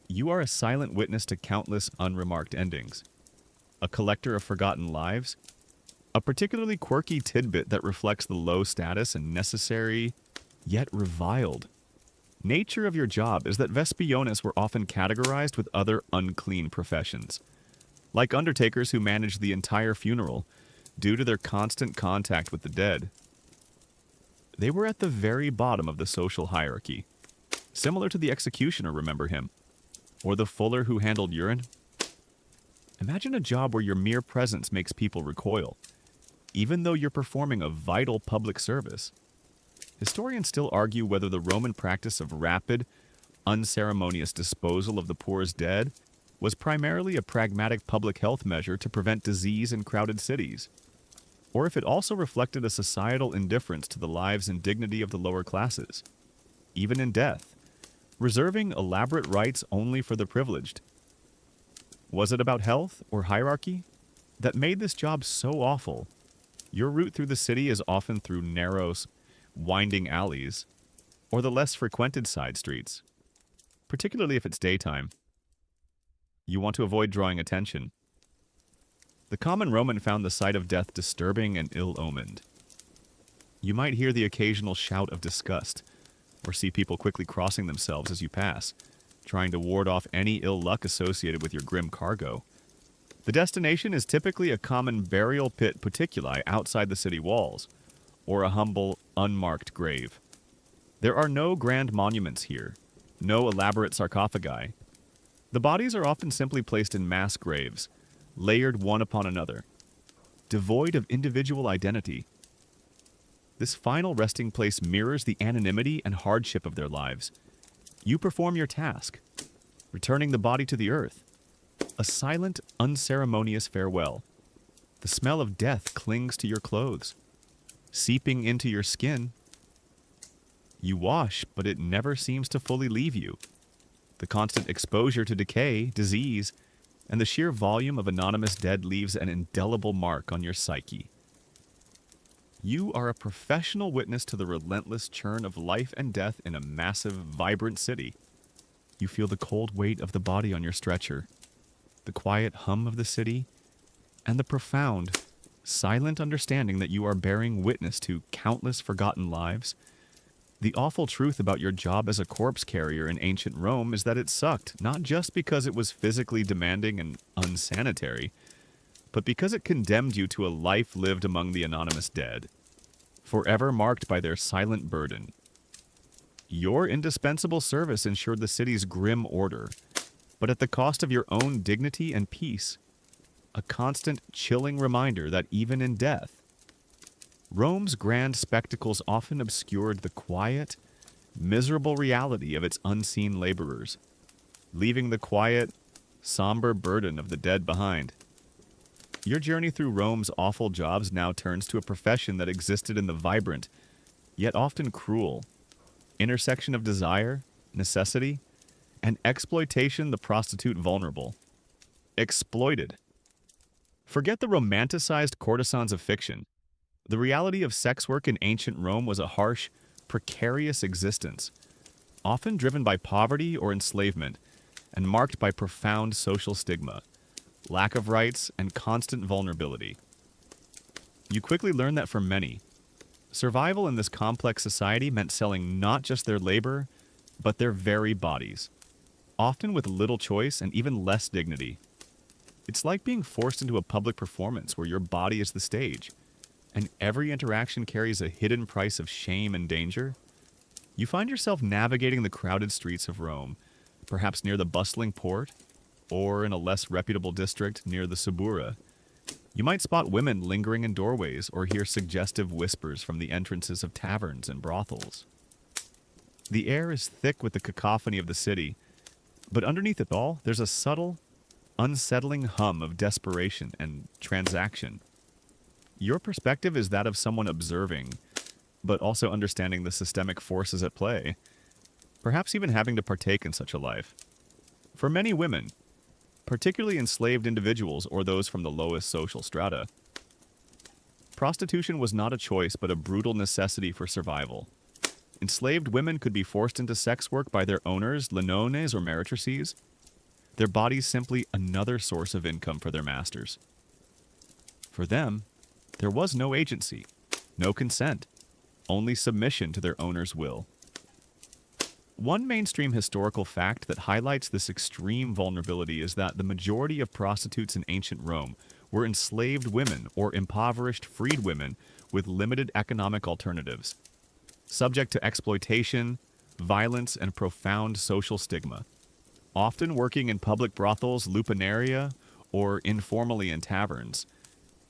You are a silent witness to countless unremarked endings, a collector of forgotten lives, a particularly quirky tidbit that reflects the low status and necessary, yet reviled, nature of your job is that Vespiliones were often categorized with other unclean professions, like undertakers who managed the entire funeral due to their constant contact with the dead. They were at the very bottom of the social hierarchy, similar to the executioner, remember him, or the fuller who handled urine. Imagine a job where your mere presence makes people recoil, even though you're performing a vital public service. Historians still argue whether the Roman practice of rapid, unceremonious disposal of the poor's dead was primarily a pragmatic public health measure to prevent disease in crowded cities, or if it also reflected a societal indifference to the lives and dignity of the lower classes, even in death, reserving elaborate rites only for the privileged. Was it about health or hierarchy that made this job so awful? Your route through the city is often through narrow, winding alleys, or the less frequented side streets, particularly if it's daytime. You want to avoid drawing attention. The common Roman found the sight of death disturbing and ill-omened. You might hear the occasional shout of disgust, or see people quickly crossing themselves as you pass, trying to ward off any ill luck associated with your grim cargo. The destination is typically a common burial pit puticuli outside the city walls, or a humble, unmarked grave. There are no grand monuments here, no elaborate sarcophagi. The bodies are often simply placed in mass graves, layered one upon another, devoid of individual identity. This final resting place mirrors the anonymity and hardship of their lives. You perform your task, returning the body to the earth. A silent, unceremonious farewell. The smell of death clings to your clothes, seeping into your skin. You wash, but it never seems to fully leave you. The constant exposure to decay, disease, and the sheer volume of anonymous dead leaves an indelible mark on your psyche. You are a professional witness to the relentless churn of life and death in a massive, vibrant city. You feel the cold weight of the body on your stretcher, the quiet hum of the city, and the profound, silent understanding that you are bearing witness to countless forgotten lives, The awful truth about your job as a corpse carrier in ancient Rome is that it sucked, not just because it was physically demanding and unsanitary, but because it condemned you to a life lived among the anonymous dead, forever marked by their silent burden. Your indispensable service ensured the city's grim order, but at the cost of your own dignity and peace, a constant, chilling reminder that even in death, Rome's grand spectacles often obscured the quiet, miserable reality of its unseen laborers, leaving the quiet, somber burden of the dead behind. Your journey through Rome's awful jobs now turns to a profession that existed in the vibrant, yet often cruel, intersection of desire, necessity, and exploitation, the prostitute vulnerable. Exploited. Forget the romanticized courtesans of fiction. The reality of sex work in ancient Rome was a harsh, precarious existence, often driven by poverty or enslavement, and marked by profound social stigma, lack of rights, and constant vulnerability. You quickly learn that for many, survival in this complex society meant selling not just their labor, but their very bodies, often with little choice and even less dignity. It's like being forced into a public performance where your body is the stage, and every interaction carries a hidden price of shame and danger. You find yourself navigating the crowded streets of Rome, perhaps near the bustling port, or in a less reputable district near the Subura. You might spot women lingering in doorways or hear suggestive whispers from the entrances of taverns and brothels. The air is thick with the cacophony of the city, but underneath it all, there's a subtle, unsettling hum of desperation and transaction. Your perspective is that of someone observing, but also understanding the systemic forces at play, perhaps even having to partake in such a life. For many women, particularly enslaved individuals or those from the lowest social strata, prostitution was not a choice but a brutal necessity for survival. Enslaved women could be forced into sex work by their owners, linones or meretrices, their bodies simply another source of income for their masters. For them, there was no agency, no consent, only submission to their owner's will. One mainstream historical fact that highlights this extreme vulnerability is that the majority of prostitutes in ancient Rome were enslaved women or impoverished freed women with limited economic alternatives, subject to exploitation, violence, and profound social stigma, often working in public brothels, lupanaria, or informally in taverns,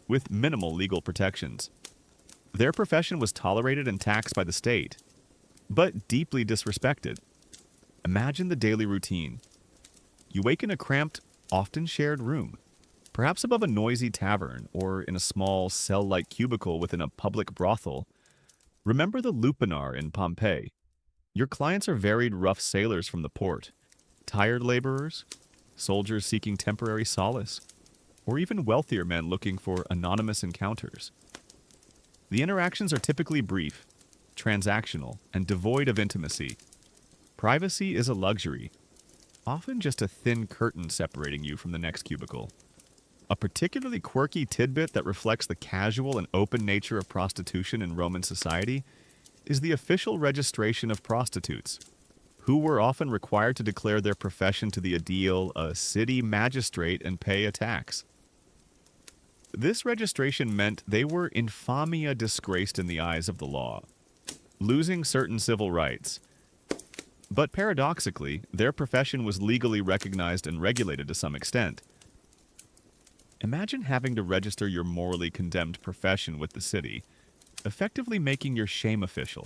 with minimal legal protections. Their profession was tolerated and taxed by the state, but deeply disrespected. Imagine the daily routine. You wake in a cramped, often shared room, perhaps above a noisy tavern or in a small cell-like cubicle within a public brothel. Remember the lupanar in Pompeii. Your clients are varied rough sailors from the port, tired laborers, soldiers seeking temporary solace, or even wealthier men looking for anonymous encounters. The interactions are typically brief, transactional, and devoid of intimacy. Privacy is a luxury, often just a thin curtain separating you from the next cubicle. A particularly quirky tidbit that reflects the casual and open nature of prostitution in Roman society is the official registration of prostitutes, who were often required to declare their profession to the aedile, a city magistrate, and pay a tax. This registration meant they were infamia disgraced in the eyes of the law, losing certain civil rights. But paradoxically, their profession was legally recognized and regulated to some extent. Imagine having to register your morally condemned profession with the city, effectively making your shame official,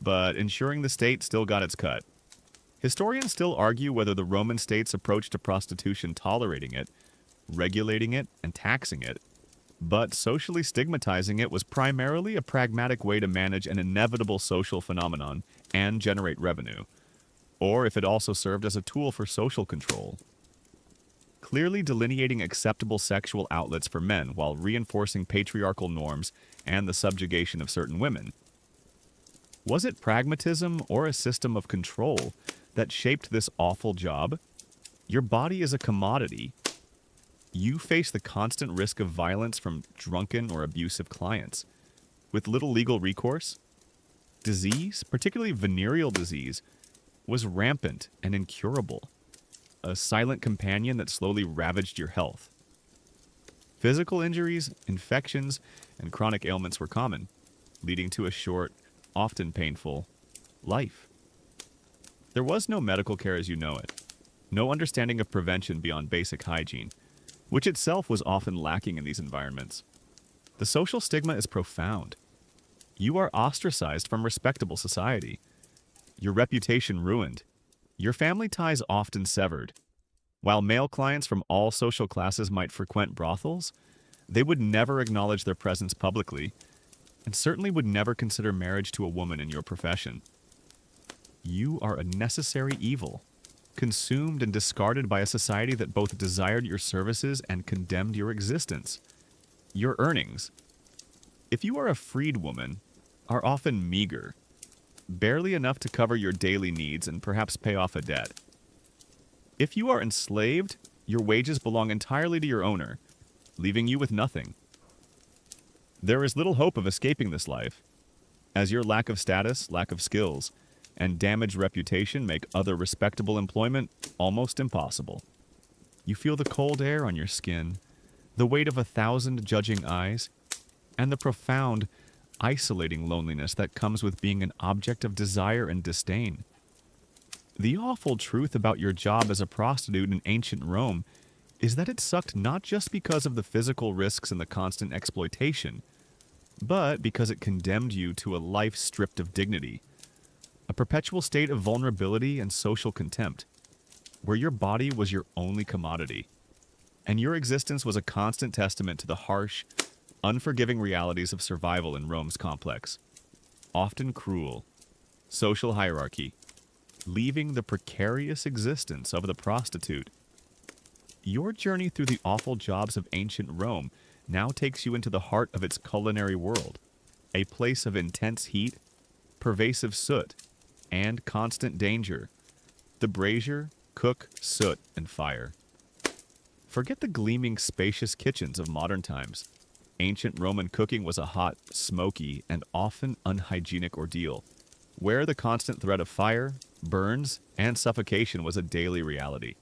but ensuring the state still got its cut. Historians still argue whether the Roman state's approach to prostitution tolerating it, regulating it, and taxing it, but socially stigmatizing it was primarily a pragmatic way to manage an inevitable social phenomenon and generate revenue, or if it also served as a tool for social control. Clearly delineating acceptable sexual outlets for men while reinforcing patriarchal norms and the subjugation of certain women. Was it pragmatism or a system of control that shaped this awful job? Your body is a commodity. You face the constant risk of violence from drunken or abusive clients, with little legal recourse. Disease, particularly venereal disease, was rampant and incurable, a silent companion that slowly ravaged your health. Physical injuries, infections, and chronic ailments were common, leading to a short, often painful, life. There was no medical care as you know it, no understanding of prevention beyond basic hygiene, which itself was often lacking in these environments. The social stigma is profound. You are ostracized from respectable society, your reputation ruined, your family ties often severed. While male clients from all social classes might frequent brothels, they would never acknowledge their presence publicly, and certainly would never consider marriage to a woman in your profession. You are a necessary evil, consumed and discarded by a society that both desired your services and condemned your existence. Your earnings, if you are a freed woman, are often meager, barely enough to cover your daily needs and perhaps pay off a debt. If you are enslaved, your wages belong entirely to your owner, leaving you with nothing. There is little hope of escaping this life, as your lack of status, lack of skills, and damaged reputation make other respectable employment almost impossible. You feel the cold air on your skin, the weight of 1,000 judging eyes, and the profound, isolating loneliness that comes with being an object of desire and disdain. The awful truth about your job as a prostitute in ancient Rome is that it sucked not just because of the physical risks and the constant exploitation, but because it condemned you to a life stripped of dignity, a perpetual state of vulnerability and social contempt, where your body was your only commodity, and your existence was a constant testament to the harsh, unforgiving realities of survival in Rome's complex, often cruel, social hierarchy, leaving the precarious existence of the prostitute. Your journey through the awful jobs of ancient Rome now takes you into the heart of its culinary world, a place of intense heat, pervasive soot, and constant danger. The brazier, cook, soot, and fire. Forget the gleaming, spacious kitchens of modern times. Ancient Roman cooking was a hot, smoky, and often unhygienic ordeal, where the constant threat of fire, burns, and suffocation was a daily reality.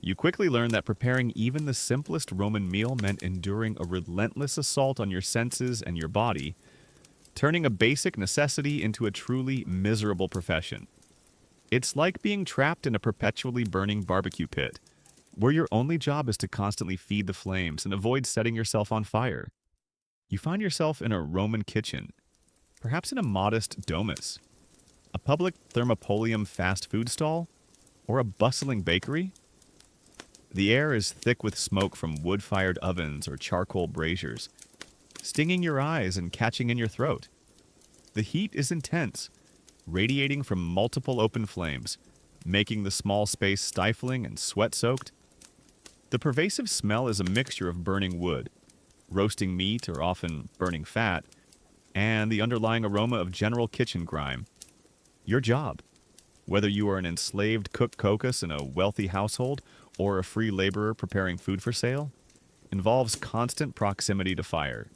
You quickly learned that preparing even the simplest Roman meal meant enduring a relentless assault on your senses and your body, turning a basic necessity into a truly miserable profession. It's like being trapped in a perpetually burning barbecue pit, where your only job is to constantly feed the flames and avoid setting yourself on fire. You find yourself in a Roman kitchen, perhaps in a modest domus, a public thermopolium fast food stall, or a bustling bakery. The air is thick with smoke from wood-fired ovens or charcoal braziers, stinging your eyes and catching in your throat. The heat is intense, radiating from multiple open flames, making the small space stifling and sweat-soaked. The pervasive smell is a mixture of burning wood, roasting meat or often burning fat, and the underlying aroma of general kitchen grime. Your job, whether you are an enslaved cook cocus in a wealthy household or a free laborer preparing food for sale, involves constant proximity to fire.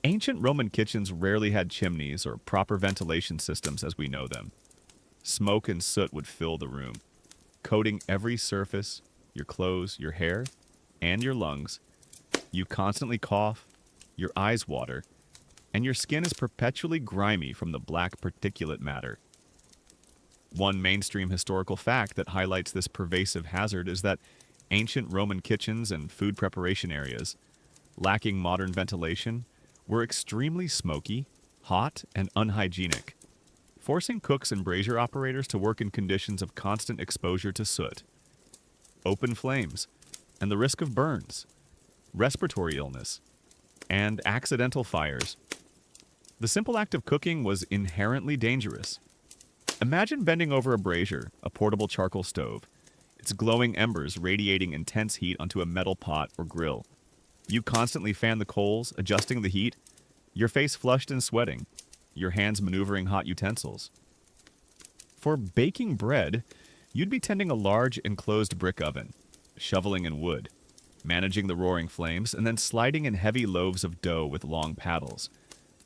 Ancient Roman kitchens rarely had chimneys or proper ventilation systems as we know them. Smoke and soot would fill the room, coating every surface, your clothes, your hair, and your lungs. You constantly cough, your eyes water, and your skin is perpetually grimy from the black particulate matter. One mainstream historical fact that highlights this pervasive hazard is that ancient Roman kitchens and food preparation areas, lacking modern ventilation, were extremely smoky, hot, and unhygienic, forcing cooks and brazier operators to work in conditions of constant exposure to soot, open flames, and the risk of burns, respiratory illness, and accidental fires. The simple act of cooking was inherently dangerous. Imagine bending over a brazier, a portable charcoal stove, its glowing embers radiating intense heat onto a metal pot or grill. You constantly fan the coals, adjusting the heat, your face flushed and sweating, your hands maneuvering hot utensils. For baking bread, you'd be tending a large enclosed brick oven, shoveling in wood, managing the roaring flames, and then sliding in heavy loaves of dough with long paddles,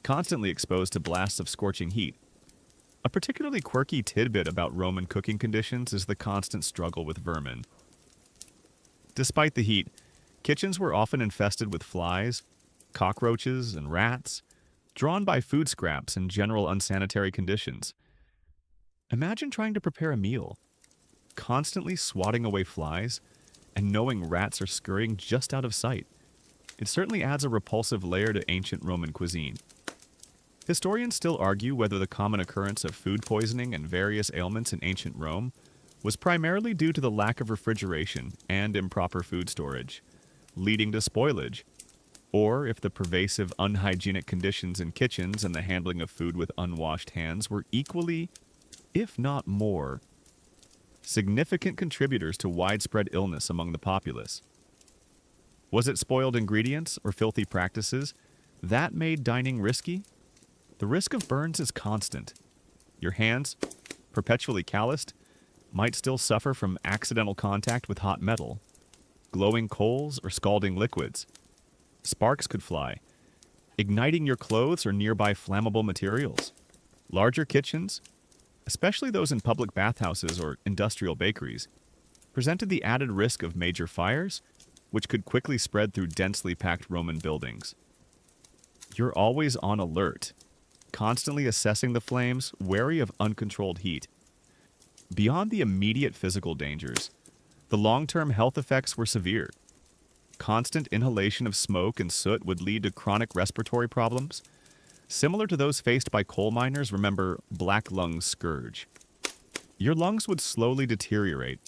constantly exposed to blasts of scorching heat. A particularly quirky tidbit about Roman cooking conditions is the constant struggle with vermin. Despite the heat, kitchens were often infested with flies, cockroaches, and rats, drawn by food scraps and general unsanitary conditions. Imagine trying to prepare a meal, constantly swatting away flies, and knowing rats are scurrying just out of sight. It certainly adds a repulsive layer to ancient Roman cuisine. Historians still argue whether the common occurrence of food poisoning and various ailments in ancient Rome was primarily due to the lack of refrigeration and improper food storage, leading to spoilage, or if the pervasive unhygienic conditions in kitchens and the handling of food with unwashed hands were equally, if not more, significant contributors to widespread illness among the populace. Was it spoiled ingredients or filthy practices that made dining risky? The risk of burns is constant. Your hands, perpetually calloused, might still suffer from accidental contact with hot metal, glowing coals, or scalding liquids. Sparks could fly, igniting your clothes or nearby flammable materials. Larger kitchens, especially those in public bathhouses or industrial bakeries, presented the added risk of major fires, which could quickly spread through densely packed Roman buildings. You're always on alert, constantly assessing the flames, wary of uncontrolled heat. Beyond the immediate physical dangers, the long-term health effects were severe. Constant inhalation of smoke and soot would lead to chronic respiratory problems, similar to those faced by coal miners. Remember black lung scourge. Your lungs would slowly deteriorate,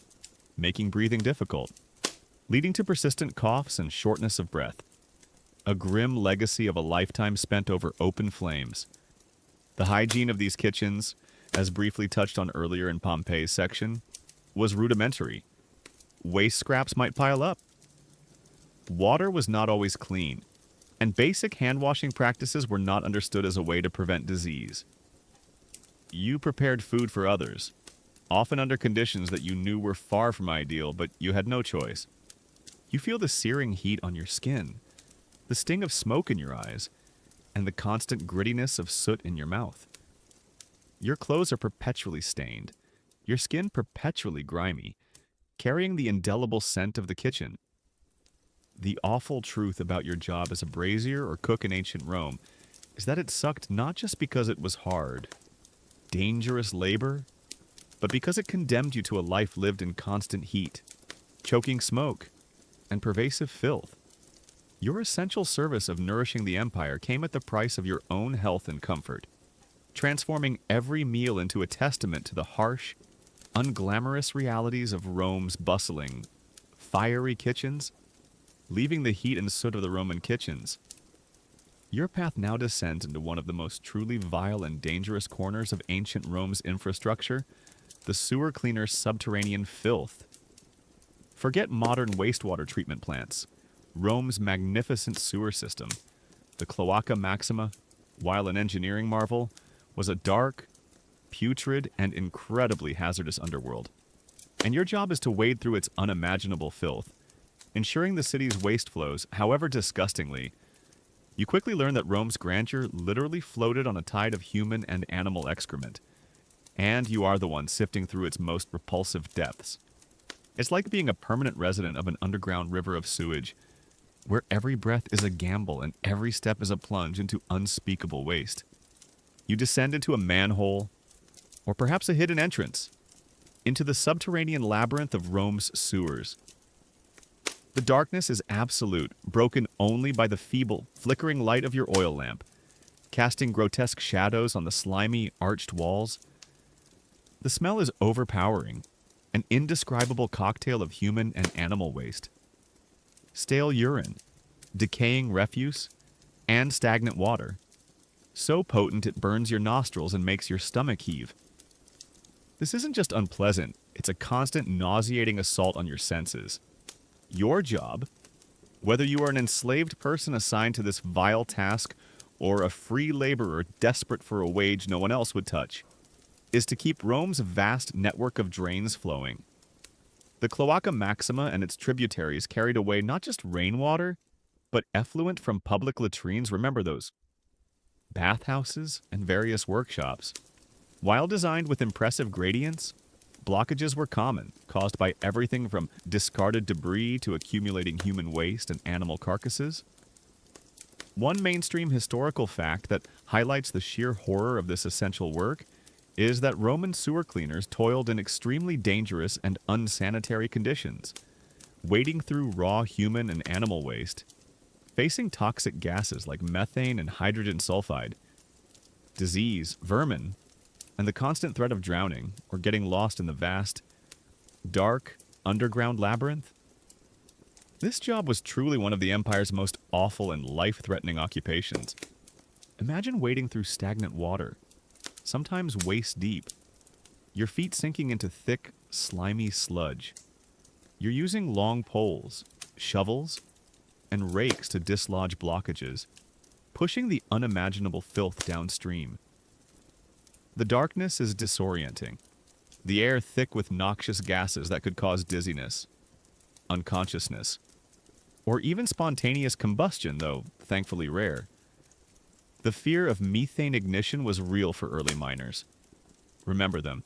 making breathing difficult, leading to persistent coughs and shortness of breath. A grim legacy of a lifetime spent over open flames. The hygiene of these kitchens, as briefly touched on earlier in Pompey's section, was rudimentary. Waste scraps might pile up. Water was not always clean, and basic hand-washing practices were not understood as a way to prevent disease. You prepared food for others, often under conditions that you knew were far from ideal, but you had no choice. You feel the searing heat on your skin, the sting of smoke in your eyes, and the constant grittiness of soot in your mouth. Your clothes are perpetually stained, your skin perpetually grimy, carrying the indelible scent of the kitchen. The awful truth about your job as a brazier or cook in ancient Rome is that it sucked not just because it was hard, dangerous labor, but because it condemned you to a life lived in constant heat, choking smoke, and pervasive filth. Your essential service of nourishing the empire came at the price of your own health and comfort, transforming every meal into a testament to the harsh, unglamorous realities of Rome's bustling, fiery kitchens, leaving the heat and soot of the Roman kitchens. Your path now descends into one of the most truly vile and dangerous corners of ancient Rome's infrastructure, the sewer cleaner's subterranean filth. Forget modern wastewater treatment plants. Rome's magnificent sewer system, the Cloaca Maxima, while an engineering marvel, was a dark, putrid, and incredibly hazardous underworld. And your job is to wade through its unimaginable filth, ensuring the city's waste flows, however disgustingly. You quickly learn that Rome's grandeur literally floated on a tide of human and animal excrement, and you are the one sifting through its most repulsive depths. It's like being a permanent resident of an underground river of sewage, where every breath is a gamble and every step is a plunge into unspeakable waste. You descend into a manhole, or perhaps a hidden entrance, into the subterranean labyrinth of Rome's sewers. The darkness is absolute, broken only by the feeble, flickering light of your oil lamp, casting grotesque shadows on the slimy, arched walls. The smell is overpowering, an indescribable cocktail of human and animal waste. Stale urine, decaying refuse, and stagnant water. So potent it burns your nostrils and makes your stomach heave. This isn't just unpleasant, it's a constant nauseating assault on your senses. Your job, whether you are an enslaved person assigned to this vile task or a free laborer desperate for a wage no one else would touch, is to keep Rome's vast network of drains flowing. The Cloaca Maxima and its tributaries carried away not just rainwater, but effluent from public latrines. Remember those bathhouses, and various workshops. While designed with impressive gradients, blockages were common, caused by everything from discarded debris to accumulating human waste and animal carcasses. One mainstream historical fact that highlights the sheer horror of this essential work is that Roman sewer cleaners toiled in extremely dangerous and unsanitary conditions, wading through raw human and animal waste, facing toxic gases like methane and hydrogen sulfide, disease, vermin, and the constant threat of drowning or getting lost in the vast, dark, underground labyrinth. This job was truly one of the Empire's most awful and life-threatening occupations. Imagine wading through stagnant water, sometimes waist deep, your feet sinking into thick, slimy sludge. You're using long poles, shovels, and rakes to dislodge blockages, pushing the unimaginable filth downstream. The darkness is disorienting, the air thick with noxious gases that could cause dizziness, unconsciousness, or even spontaneous combustion, though thankfully rare. The fear of methane ignition was real for early miners. Remember them.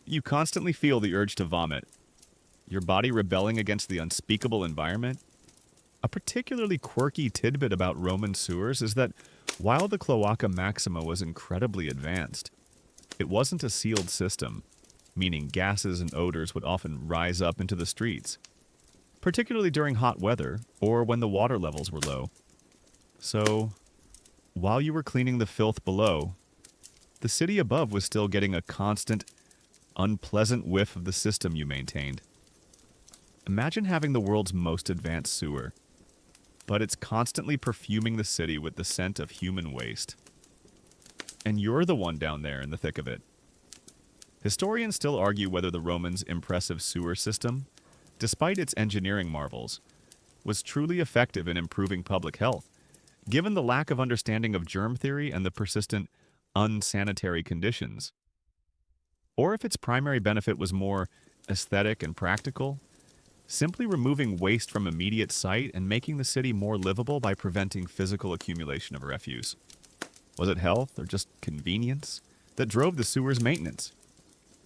You constantly feel the urge to vomit, your body rebelling against the unspeakable environment. A particularly quirky tidbit about Roman sewers is that while the Cloaca Maxima was incredibly advanced, it wasn't a sealed system, meaning gases and odors would often rise up into the streets, particularly during hot weather or when the water levels were low. So, while you were cleaning the filth below, the city above was still getting a constant, unpleasant whiff of the system you maintained. Imagine having the world's most advanced sewer, but it's constantly perfuming the city with the scent of human waste. And you're the one down there in the thick of it. Historians still argue whether the Romans' impressive sewer system, despite its engineering marvels, was truly effective in improving public health, given the lack of understanding of germ theory and the persistent unsanitary conditions. Or if its primary benefit was more aesthetic and practical, simply removing waste from immediate sight and making the city more livable by preventing physical accumulation of refuse. Was it health or just convenience that drove the sewer's maintenance?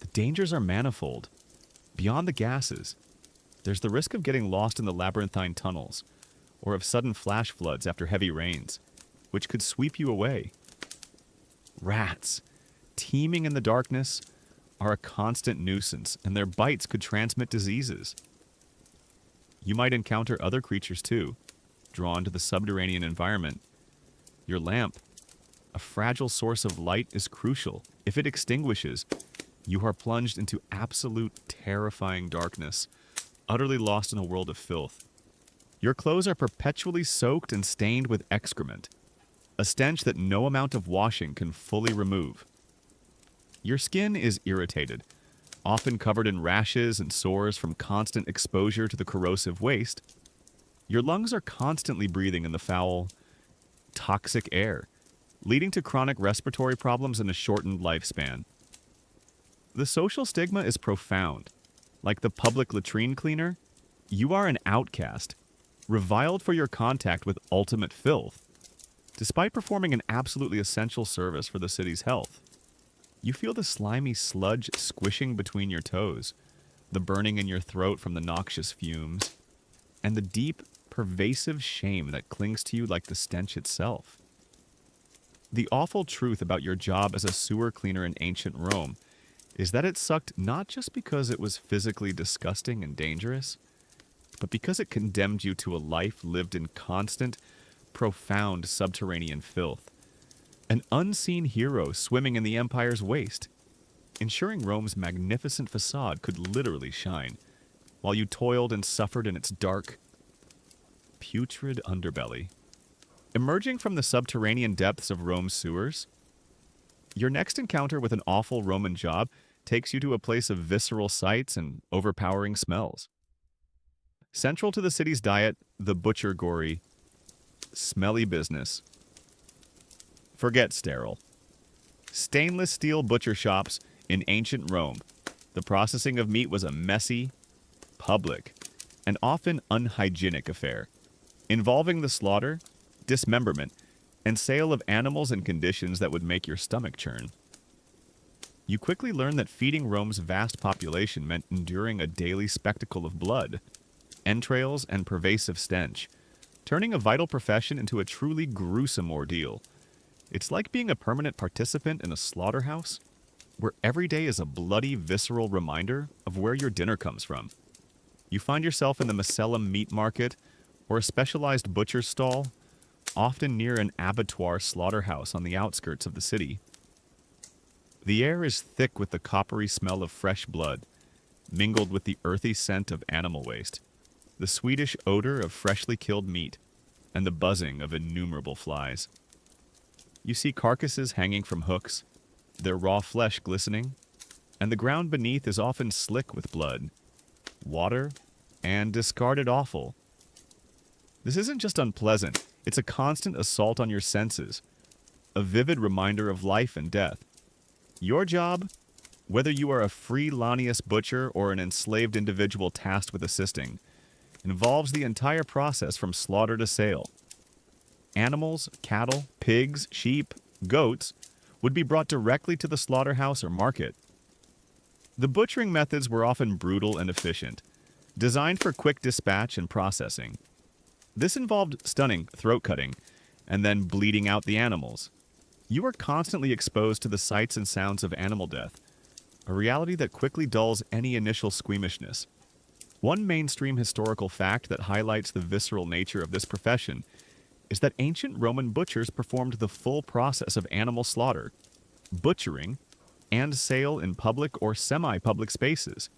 The dangers are manifold. Beyond the gases, there's the risk of getting lost in the labyrinthine tunnels, or of sudden flash floods after heavy rains, which could sweep you away. Rats, teeming in the darkness, are a constant nuisance, and their bites could transmit diseases. You might encounter other creatures too, drawn to the subterranean environment. Your lamp, a fragile source of light, is crucial. If it extinguishes, you are plunged into absolute terrifying darkness, utterly lost in a world of filth. Your clothes are perpetually soaked and stained with excrement, a stench that no amount of washing can fully remove. Your skin is irritated, often covered in rashes and sores from constant exposure to the corrosive waste. Your lungs are constantly breathing in the foul, toxic air, leading to chronic respiratory problems and a shortened lifespan. The social stigma is profound. Like the public latrine cleaner, you are an outcast, reviled for your contact with ultimate filth, despite performing an absolutely essential service for the city's health. You feel the slimy sludge squishing between your toes, the burning in your throat from the noxious fumes, and the deep, pervasive shame that clings to you like the stench itself. The awful truth about your job as a sewer cleaner in ancient Rome is that it sucked not just because it was physically disgusting and dangerous, but because it condemned you to a life lived in constant, profound subterranean filth. An unseen hero swimming in the Empire's waste, ensuring Rome's magnificent facade could literally shine, while you toiled and suffered in its dark, putrid underbelly. Emerging from the subterranean depths of Rome's sewers, your next encounter with an awful Roman job takes you to a place of visceral sights and overpowering smells. Central to the city's diet, the butcher gory, smelly business. Forget sterile. Stainless steel butcher shops in ancient Rome. The processing of meat was a messy, public, and often unhygienic affair, involving the slaughter, dismemberment, and sale of animals in conditions that would make your stomach churn. You quickly learn that feeding Rome's vast population meant enduring a daily spectacle of blood, entrails, and pervasive stench, turning a vital profession into a truly gruesome ordeal. It's like being a permanent participant in a slaughterhouse, where every day is a bloody, visceral reminder of where your dinner comes from. You find yourself in the Macellum meat market or a specialized butcher's stall, often near an abattoir slaughterhouse on the outskirts of the city. The air is thick with the coppery smell of fresh blood, mingled with the earthy scent of animal waste, the sweetish odor of freshly killed meat, and the buzzing of innumerable flies. You see carcasses hanging from hooks, their raw flesh glistening, and the ground beneath is often slick with blood, water, and discarded offal. This isn't just unpleasant, it's a constant assault on your senses, a vivid reminder of life and death. Your job, whether you are a free Lanius butcher or an enslaved individual tasked with assisting, involves the entire process from slaughter to sale. Animals, cattle, pigs, sheep, goats would be brought directly to the slaughterhouse or market. The butchering methods were often brutal and efficient, designed for quick dispatch and processing. This involved stunning, throat cutting, and then bleeding out the animals. You are constantly exposed to the sights and sounds of animal death, a reality that quickly dulls any initial squeamishness. One mainstream historical fact that highlights the visceral nature of this profession is that ancient Roman butchers performed the full process of animal slaughter, butchering, and sale in public or semi-public spaces,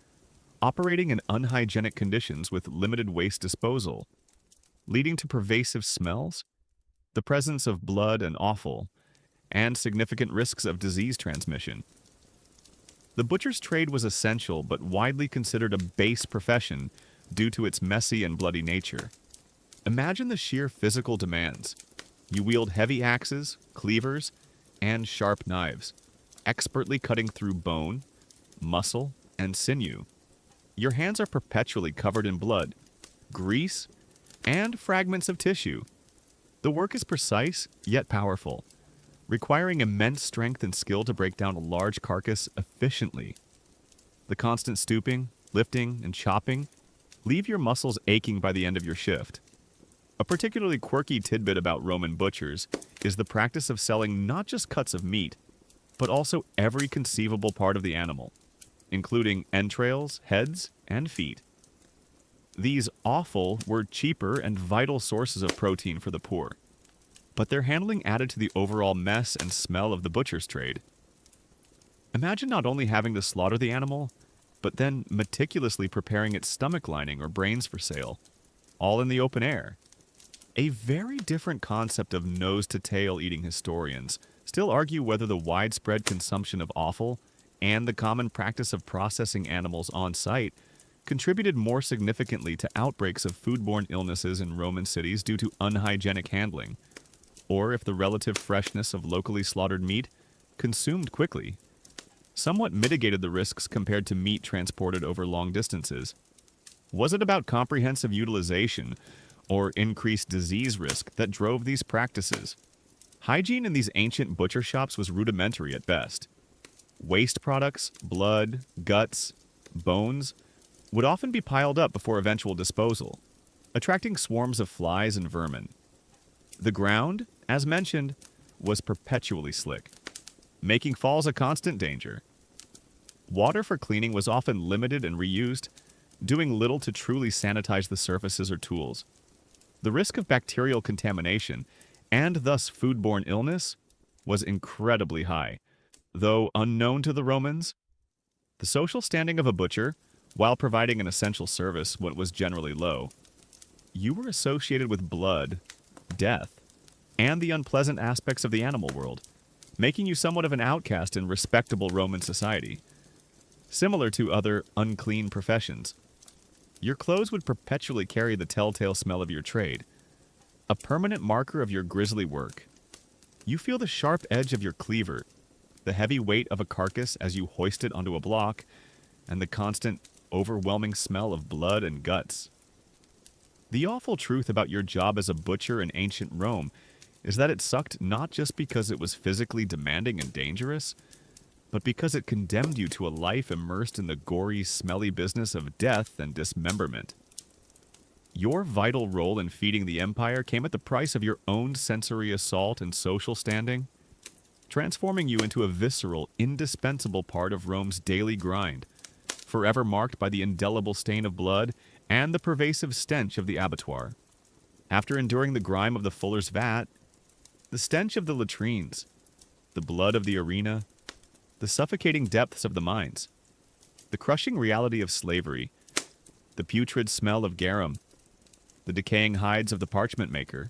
operating in unhygienic conditions with limited waste disposal, leading to pervasive smells, the presence of blood and offal, and significant risks of disease transmission. The butcher's trade was essential but widely considered a base profession due to its messy and bloody nature. Imagine the sheer physical demands. You wield heavy axes, cleavers, and sharp knives, expertly cutting through bone, muscle, and sinew. Your hands are perpetually covered in blood, grease, and fragments of tissue. The work is precise, yet powerful, requiring immense strength and skill to break down a large carcass efficiently. The constant stooping, lifting, and chopping leave your muscles aching by the end of your shift. A particularly quirky tidbit about Roman butchers is the practice of selling not just cuts of meat, but also every conceivable part of the animal, including entrails, heads, and feet. These offal were cheaper and vital sources of protein for the poor, but their handling added to the overall mess and smell of the butcher's trade. Imagine not only having to slaughter the animal, but then meticulously preparing its stomach lining or brains for sale, all in the open air. A very different concept of nose-to-tail eating historians still argue whether the widespread consumption of offal and the common practice of processing animals on-site contributed more significantly to outbreaks of foodborne illnesses in Roman cities due to unhygienic handling, or if the relative freshness of locally slaughtered meat, consumed quickly, somewhat mitigated the risks compared to meat transported over long distances. Was it about comprehensive utilization or increased disease risk that drove these practices? Hygiene in these ancient butcher shops was rudimentary at best. Waste products, blood, guts, bones, would often be piled up before eventual disposal, attracting swarms of flies and vermin. The ground, as mentioned, was perpetually slick, making falls a constant danger. Water for cleaning was often limited and reused, doing little to truly sanitize the surfaces or tools. The risk of bacterial contamination, and thus foodborne illness, was incredibly high. Though unknown to the Romans, the social standing of a butcher, while providing an essential service, was generally low. You were associated with blood, death, and the unpleasant aspects of the animal world, making you somewhat of an outcast in respectable Roman society. Similar to other unclean professions, your clothes would perpetually carry the telltale smell of your trade, a permanent marker of your grisly work. You feel the sharp edge of your cleaver, the heavy weight of a carcass as you hoist it onto a block, and the constant, overwhelming smell of blood and guts. The awful truth about your job as a butcher in ancient Rome is that it sucked not just because it was physically demanding and dangerous, but because it condemned you to a life immersed in the gory, smelly business of death and dismemberment. Your vital role in feeding the empire came at the price of your own sensory assault and social standing, transforming you into a visceral, indispensable part of Rome's daily grind, forever marked by the indelible stain of blood and the pervasive stench of the abattoir. After enduring the grime of the fuller's vat, the stench of the latrines, the blood of the arena, the suffocating depths of the mines, the crushing reality of slavery, the putrid smell of garum, the decaying hides of the parchment maker,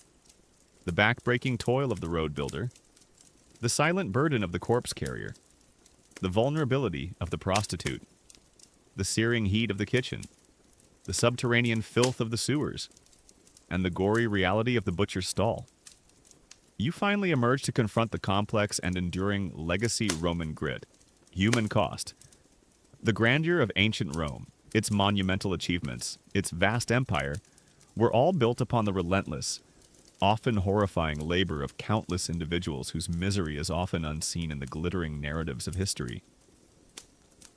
the back-breaking toil of the road builder, the silent burden of the corpse carrier, the vulnerability of the prostitute, the searing heat of the kitchen, the subterranean filth of the sewers, and the gory reality of the butcher's stall. You finally emerge to confront the complex and enduring legacy Roman grit, human cost. The grandeur of ancient Rome, its monumental achievements, its vast empire, were all built upon the relentless, often horrifying labor of countless individuals whose misery is often unseen in the glittering narratives of history.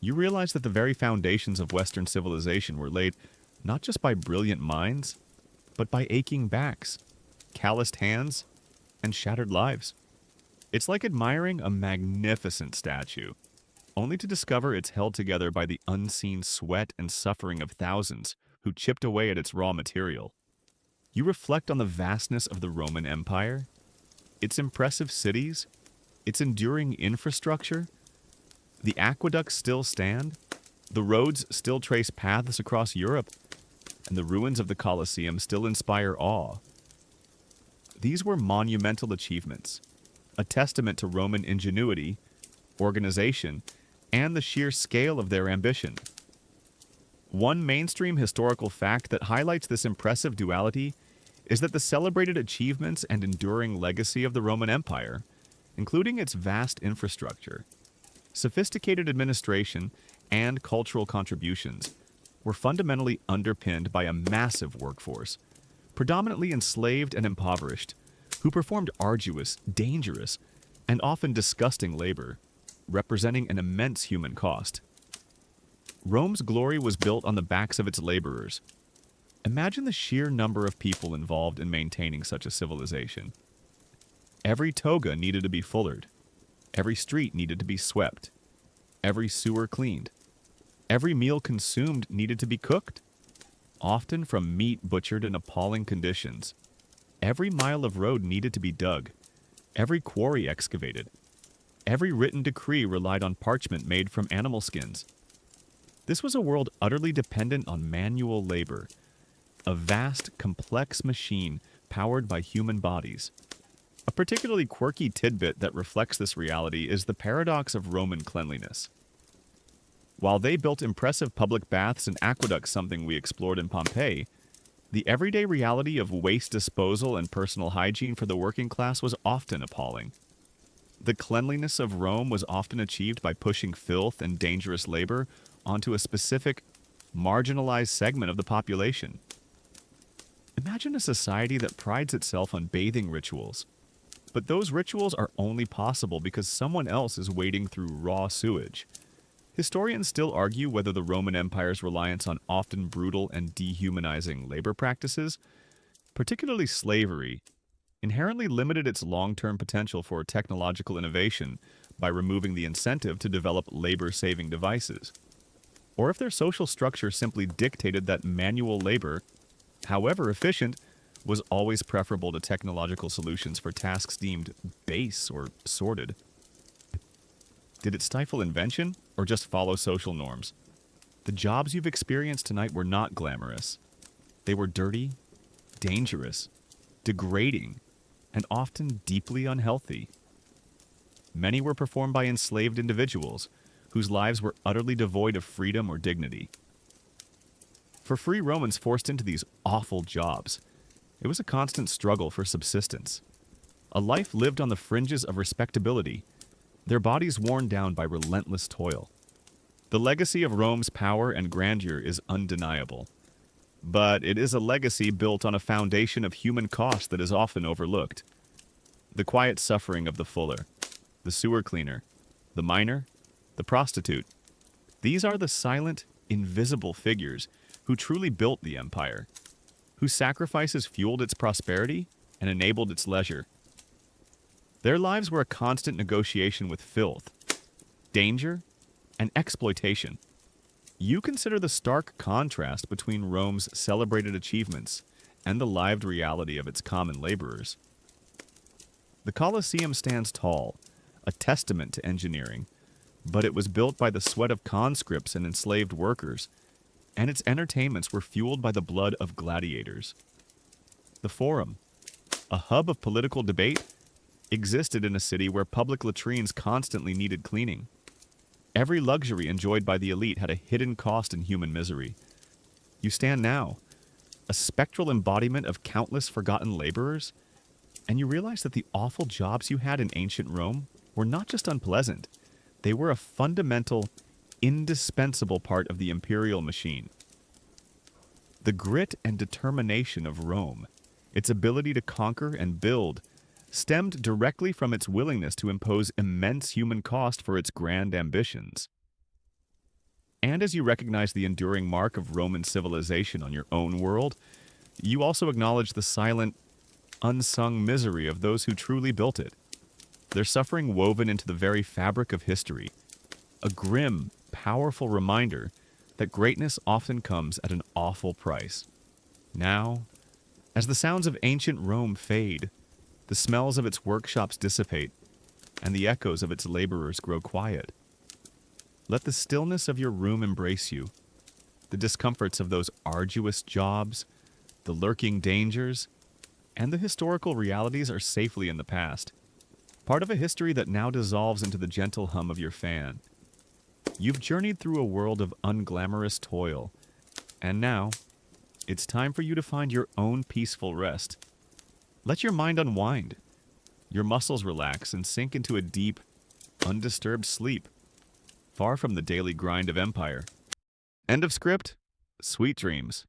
You realize that the very foundations of Western civilization were laid not just by brilliant minds, but by aching backs, calloused hands, and shattered lives. It's like admiring a magnificent statue, only to discover it's held together by the unseen sweat and suffering of thousands who chipped away at its raw material. You reflect on the vastness of the Roman Empire, its impressive cities, its enduring infrastructure. The aqueducts still stand, the roads still trace paths across Europe, and the ruins of the Colosseum still inspire awe. These were monumental achievements, a testament to Roman ingenuity, organization, and the sheer scale of their ambition. One mainstream historical fact that highlights this impressive duality is that the celebrated achievements and enduring legacy of the Roman Empire, including its vast infrastructure, sophisticated administration, and cultural contributions, were fundamentally underpinned by a massive workforce, predominantly enslaved and impoverished, who performed arduous, dangerous, and often disgusting labor, representing an immense human cost. Rome's glory was built on the backs of its laborers. Imagine the sheer number of people involved in maintaining such a civilization. Every toga needed to be fullered. Every street needed to be swept. Every sewer cleaned. Every meal consumed needed to be cooked, often from meat butchered in appalling conditions. Every mile of road needed to be dug. Every quarry excavated. Every written decree relied on parchment made from animal skins. This was a world utterly dependent on manual labor, a vast, complex machine powered by human bodies. A particularly quirky tidbit that reflects this reality is the paradox of Roman cleanliness. While they built impressive public baths and aqueducts, something we explored in Pompeii, the everyday reality of waste disposal and personal hygiene for the working class was often appalling. The cleanliness of Rome was often achieved by pushing filth and dangerous labor onto a specific, marginalized segment of the population. Imagine a society that prides itself on bathing rituals, but those rituals are only possible because someone else is wading through raw sewage. Historians still argue whether the Roman Empire's reliance on often brutal and dehumanizing labor practices, particularly slavery, inherently limited its long-term potential for technological innovation by removing the incentive to develop labor-saving devices, or if their social structure simply dictated that manual labor, however efficient, was always preferable to technological solutions for tasks deemed base or sordid. Did it stifle invention, or just follow social norms? The jobs you've experienced tonight were not glamorous. They were dirty, dangerous, degrading, and often deeply unhealthy. Many were performed by enslaved individuals, whose lives were utterly devoid of freedom or dignity. For free Romans forced into these awful jobs, it was a constant struggle for subsistence. A life lived on the fringes of respectability, their bodies worn down by relentless toil. The legacy of Rome's power and grandeur is undeniable, but it is a legacy built on a foundation of human cost that is often overlooked. The quiet suffering of the fuller, the sewer cleaner, the miner, the prostitute. These are the silent, invisible figures who truly built the empire, whose sacrifices fueled its prosperity and enabled its leisure. Their lives were a constant negotiation with filth, danger, and exploitation. You consider the stark contrast between Rome's celebrated achievements and the lived reality of its common laborers. The Colosseum stands tall, a testament to engineering, but it was built by the sweat of conscripts and enslaved workers, and its entertainments were fueled by the blood of gladiators. The Forum, a hub of political debate, existed in a city where public latrines constantly needed cleaning. Every luxury enjoyed by the elite had a hidden cost in human misery. You stand now, a spectral embodiment of countless forgotten laborers, and you realize that the awful jobs you had in ancient Rome were not just unpleasant, they were a fundamental, indispensable part of the imperial machine. The grit and determination of Rome, its ability to conquer and build, stemmed directly from its willingness to impose immense human cost for its grand ambitions. And as you recognize the enduring mark of Roman civilization on your own world, you also acknowledge the silent, unsung misery of those who truly built it. Their suffering woven into the very fabric of history, a grim, powerful reminder that greatness often comes at an awful price. Now, as the sounds of ancient Rome fade, the smells of its workshops dissipate, and the echoes of its laborers grow quiet, let the stillness of your room embrace you, the discomforts of those arduous jobs, the lurking dangers, and the historical realities are safely in the past, part of a history that now dissolves into the gentle hum of your fan. You've journeyed through a world of unglamorous toil, and now, it's time for you to find your own peaceful rest. Let your mind unwind, your muscles relax and sink into a deep, undisturbed sleep, far from the daily grind of empire. End of script. Sweet dreams.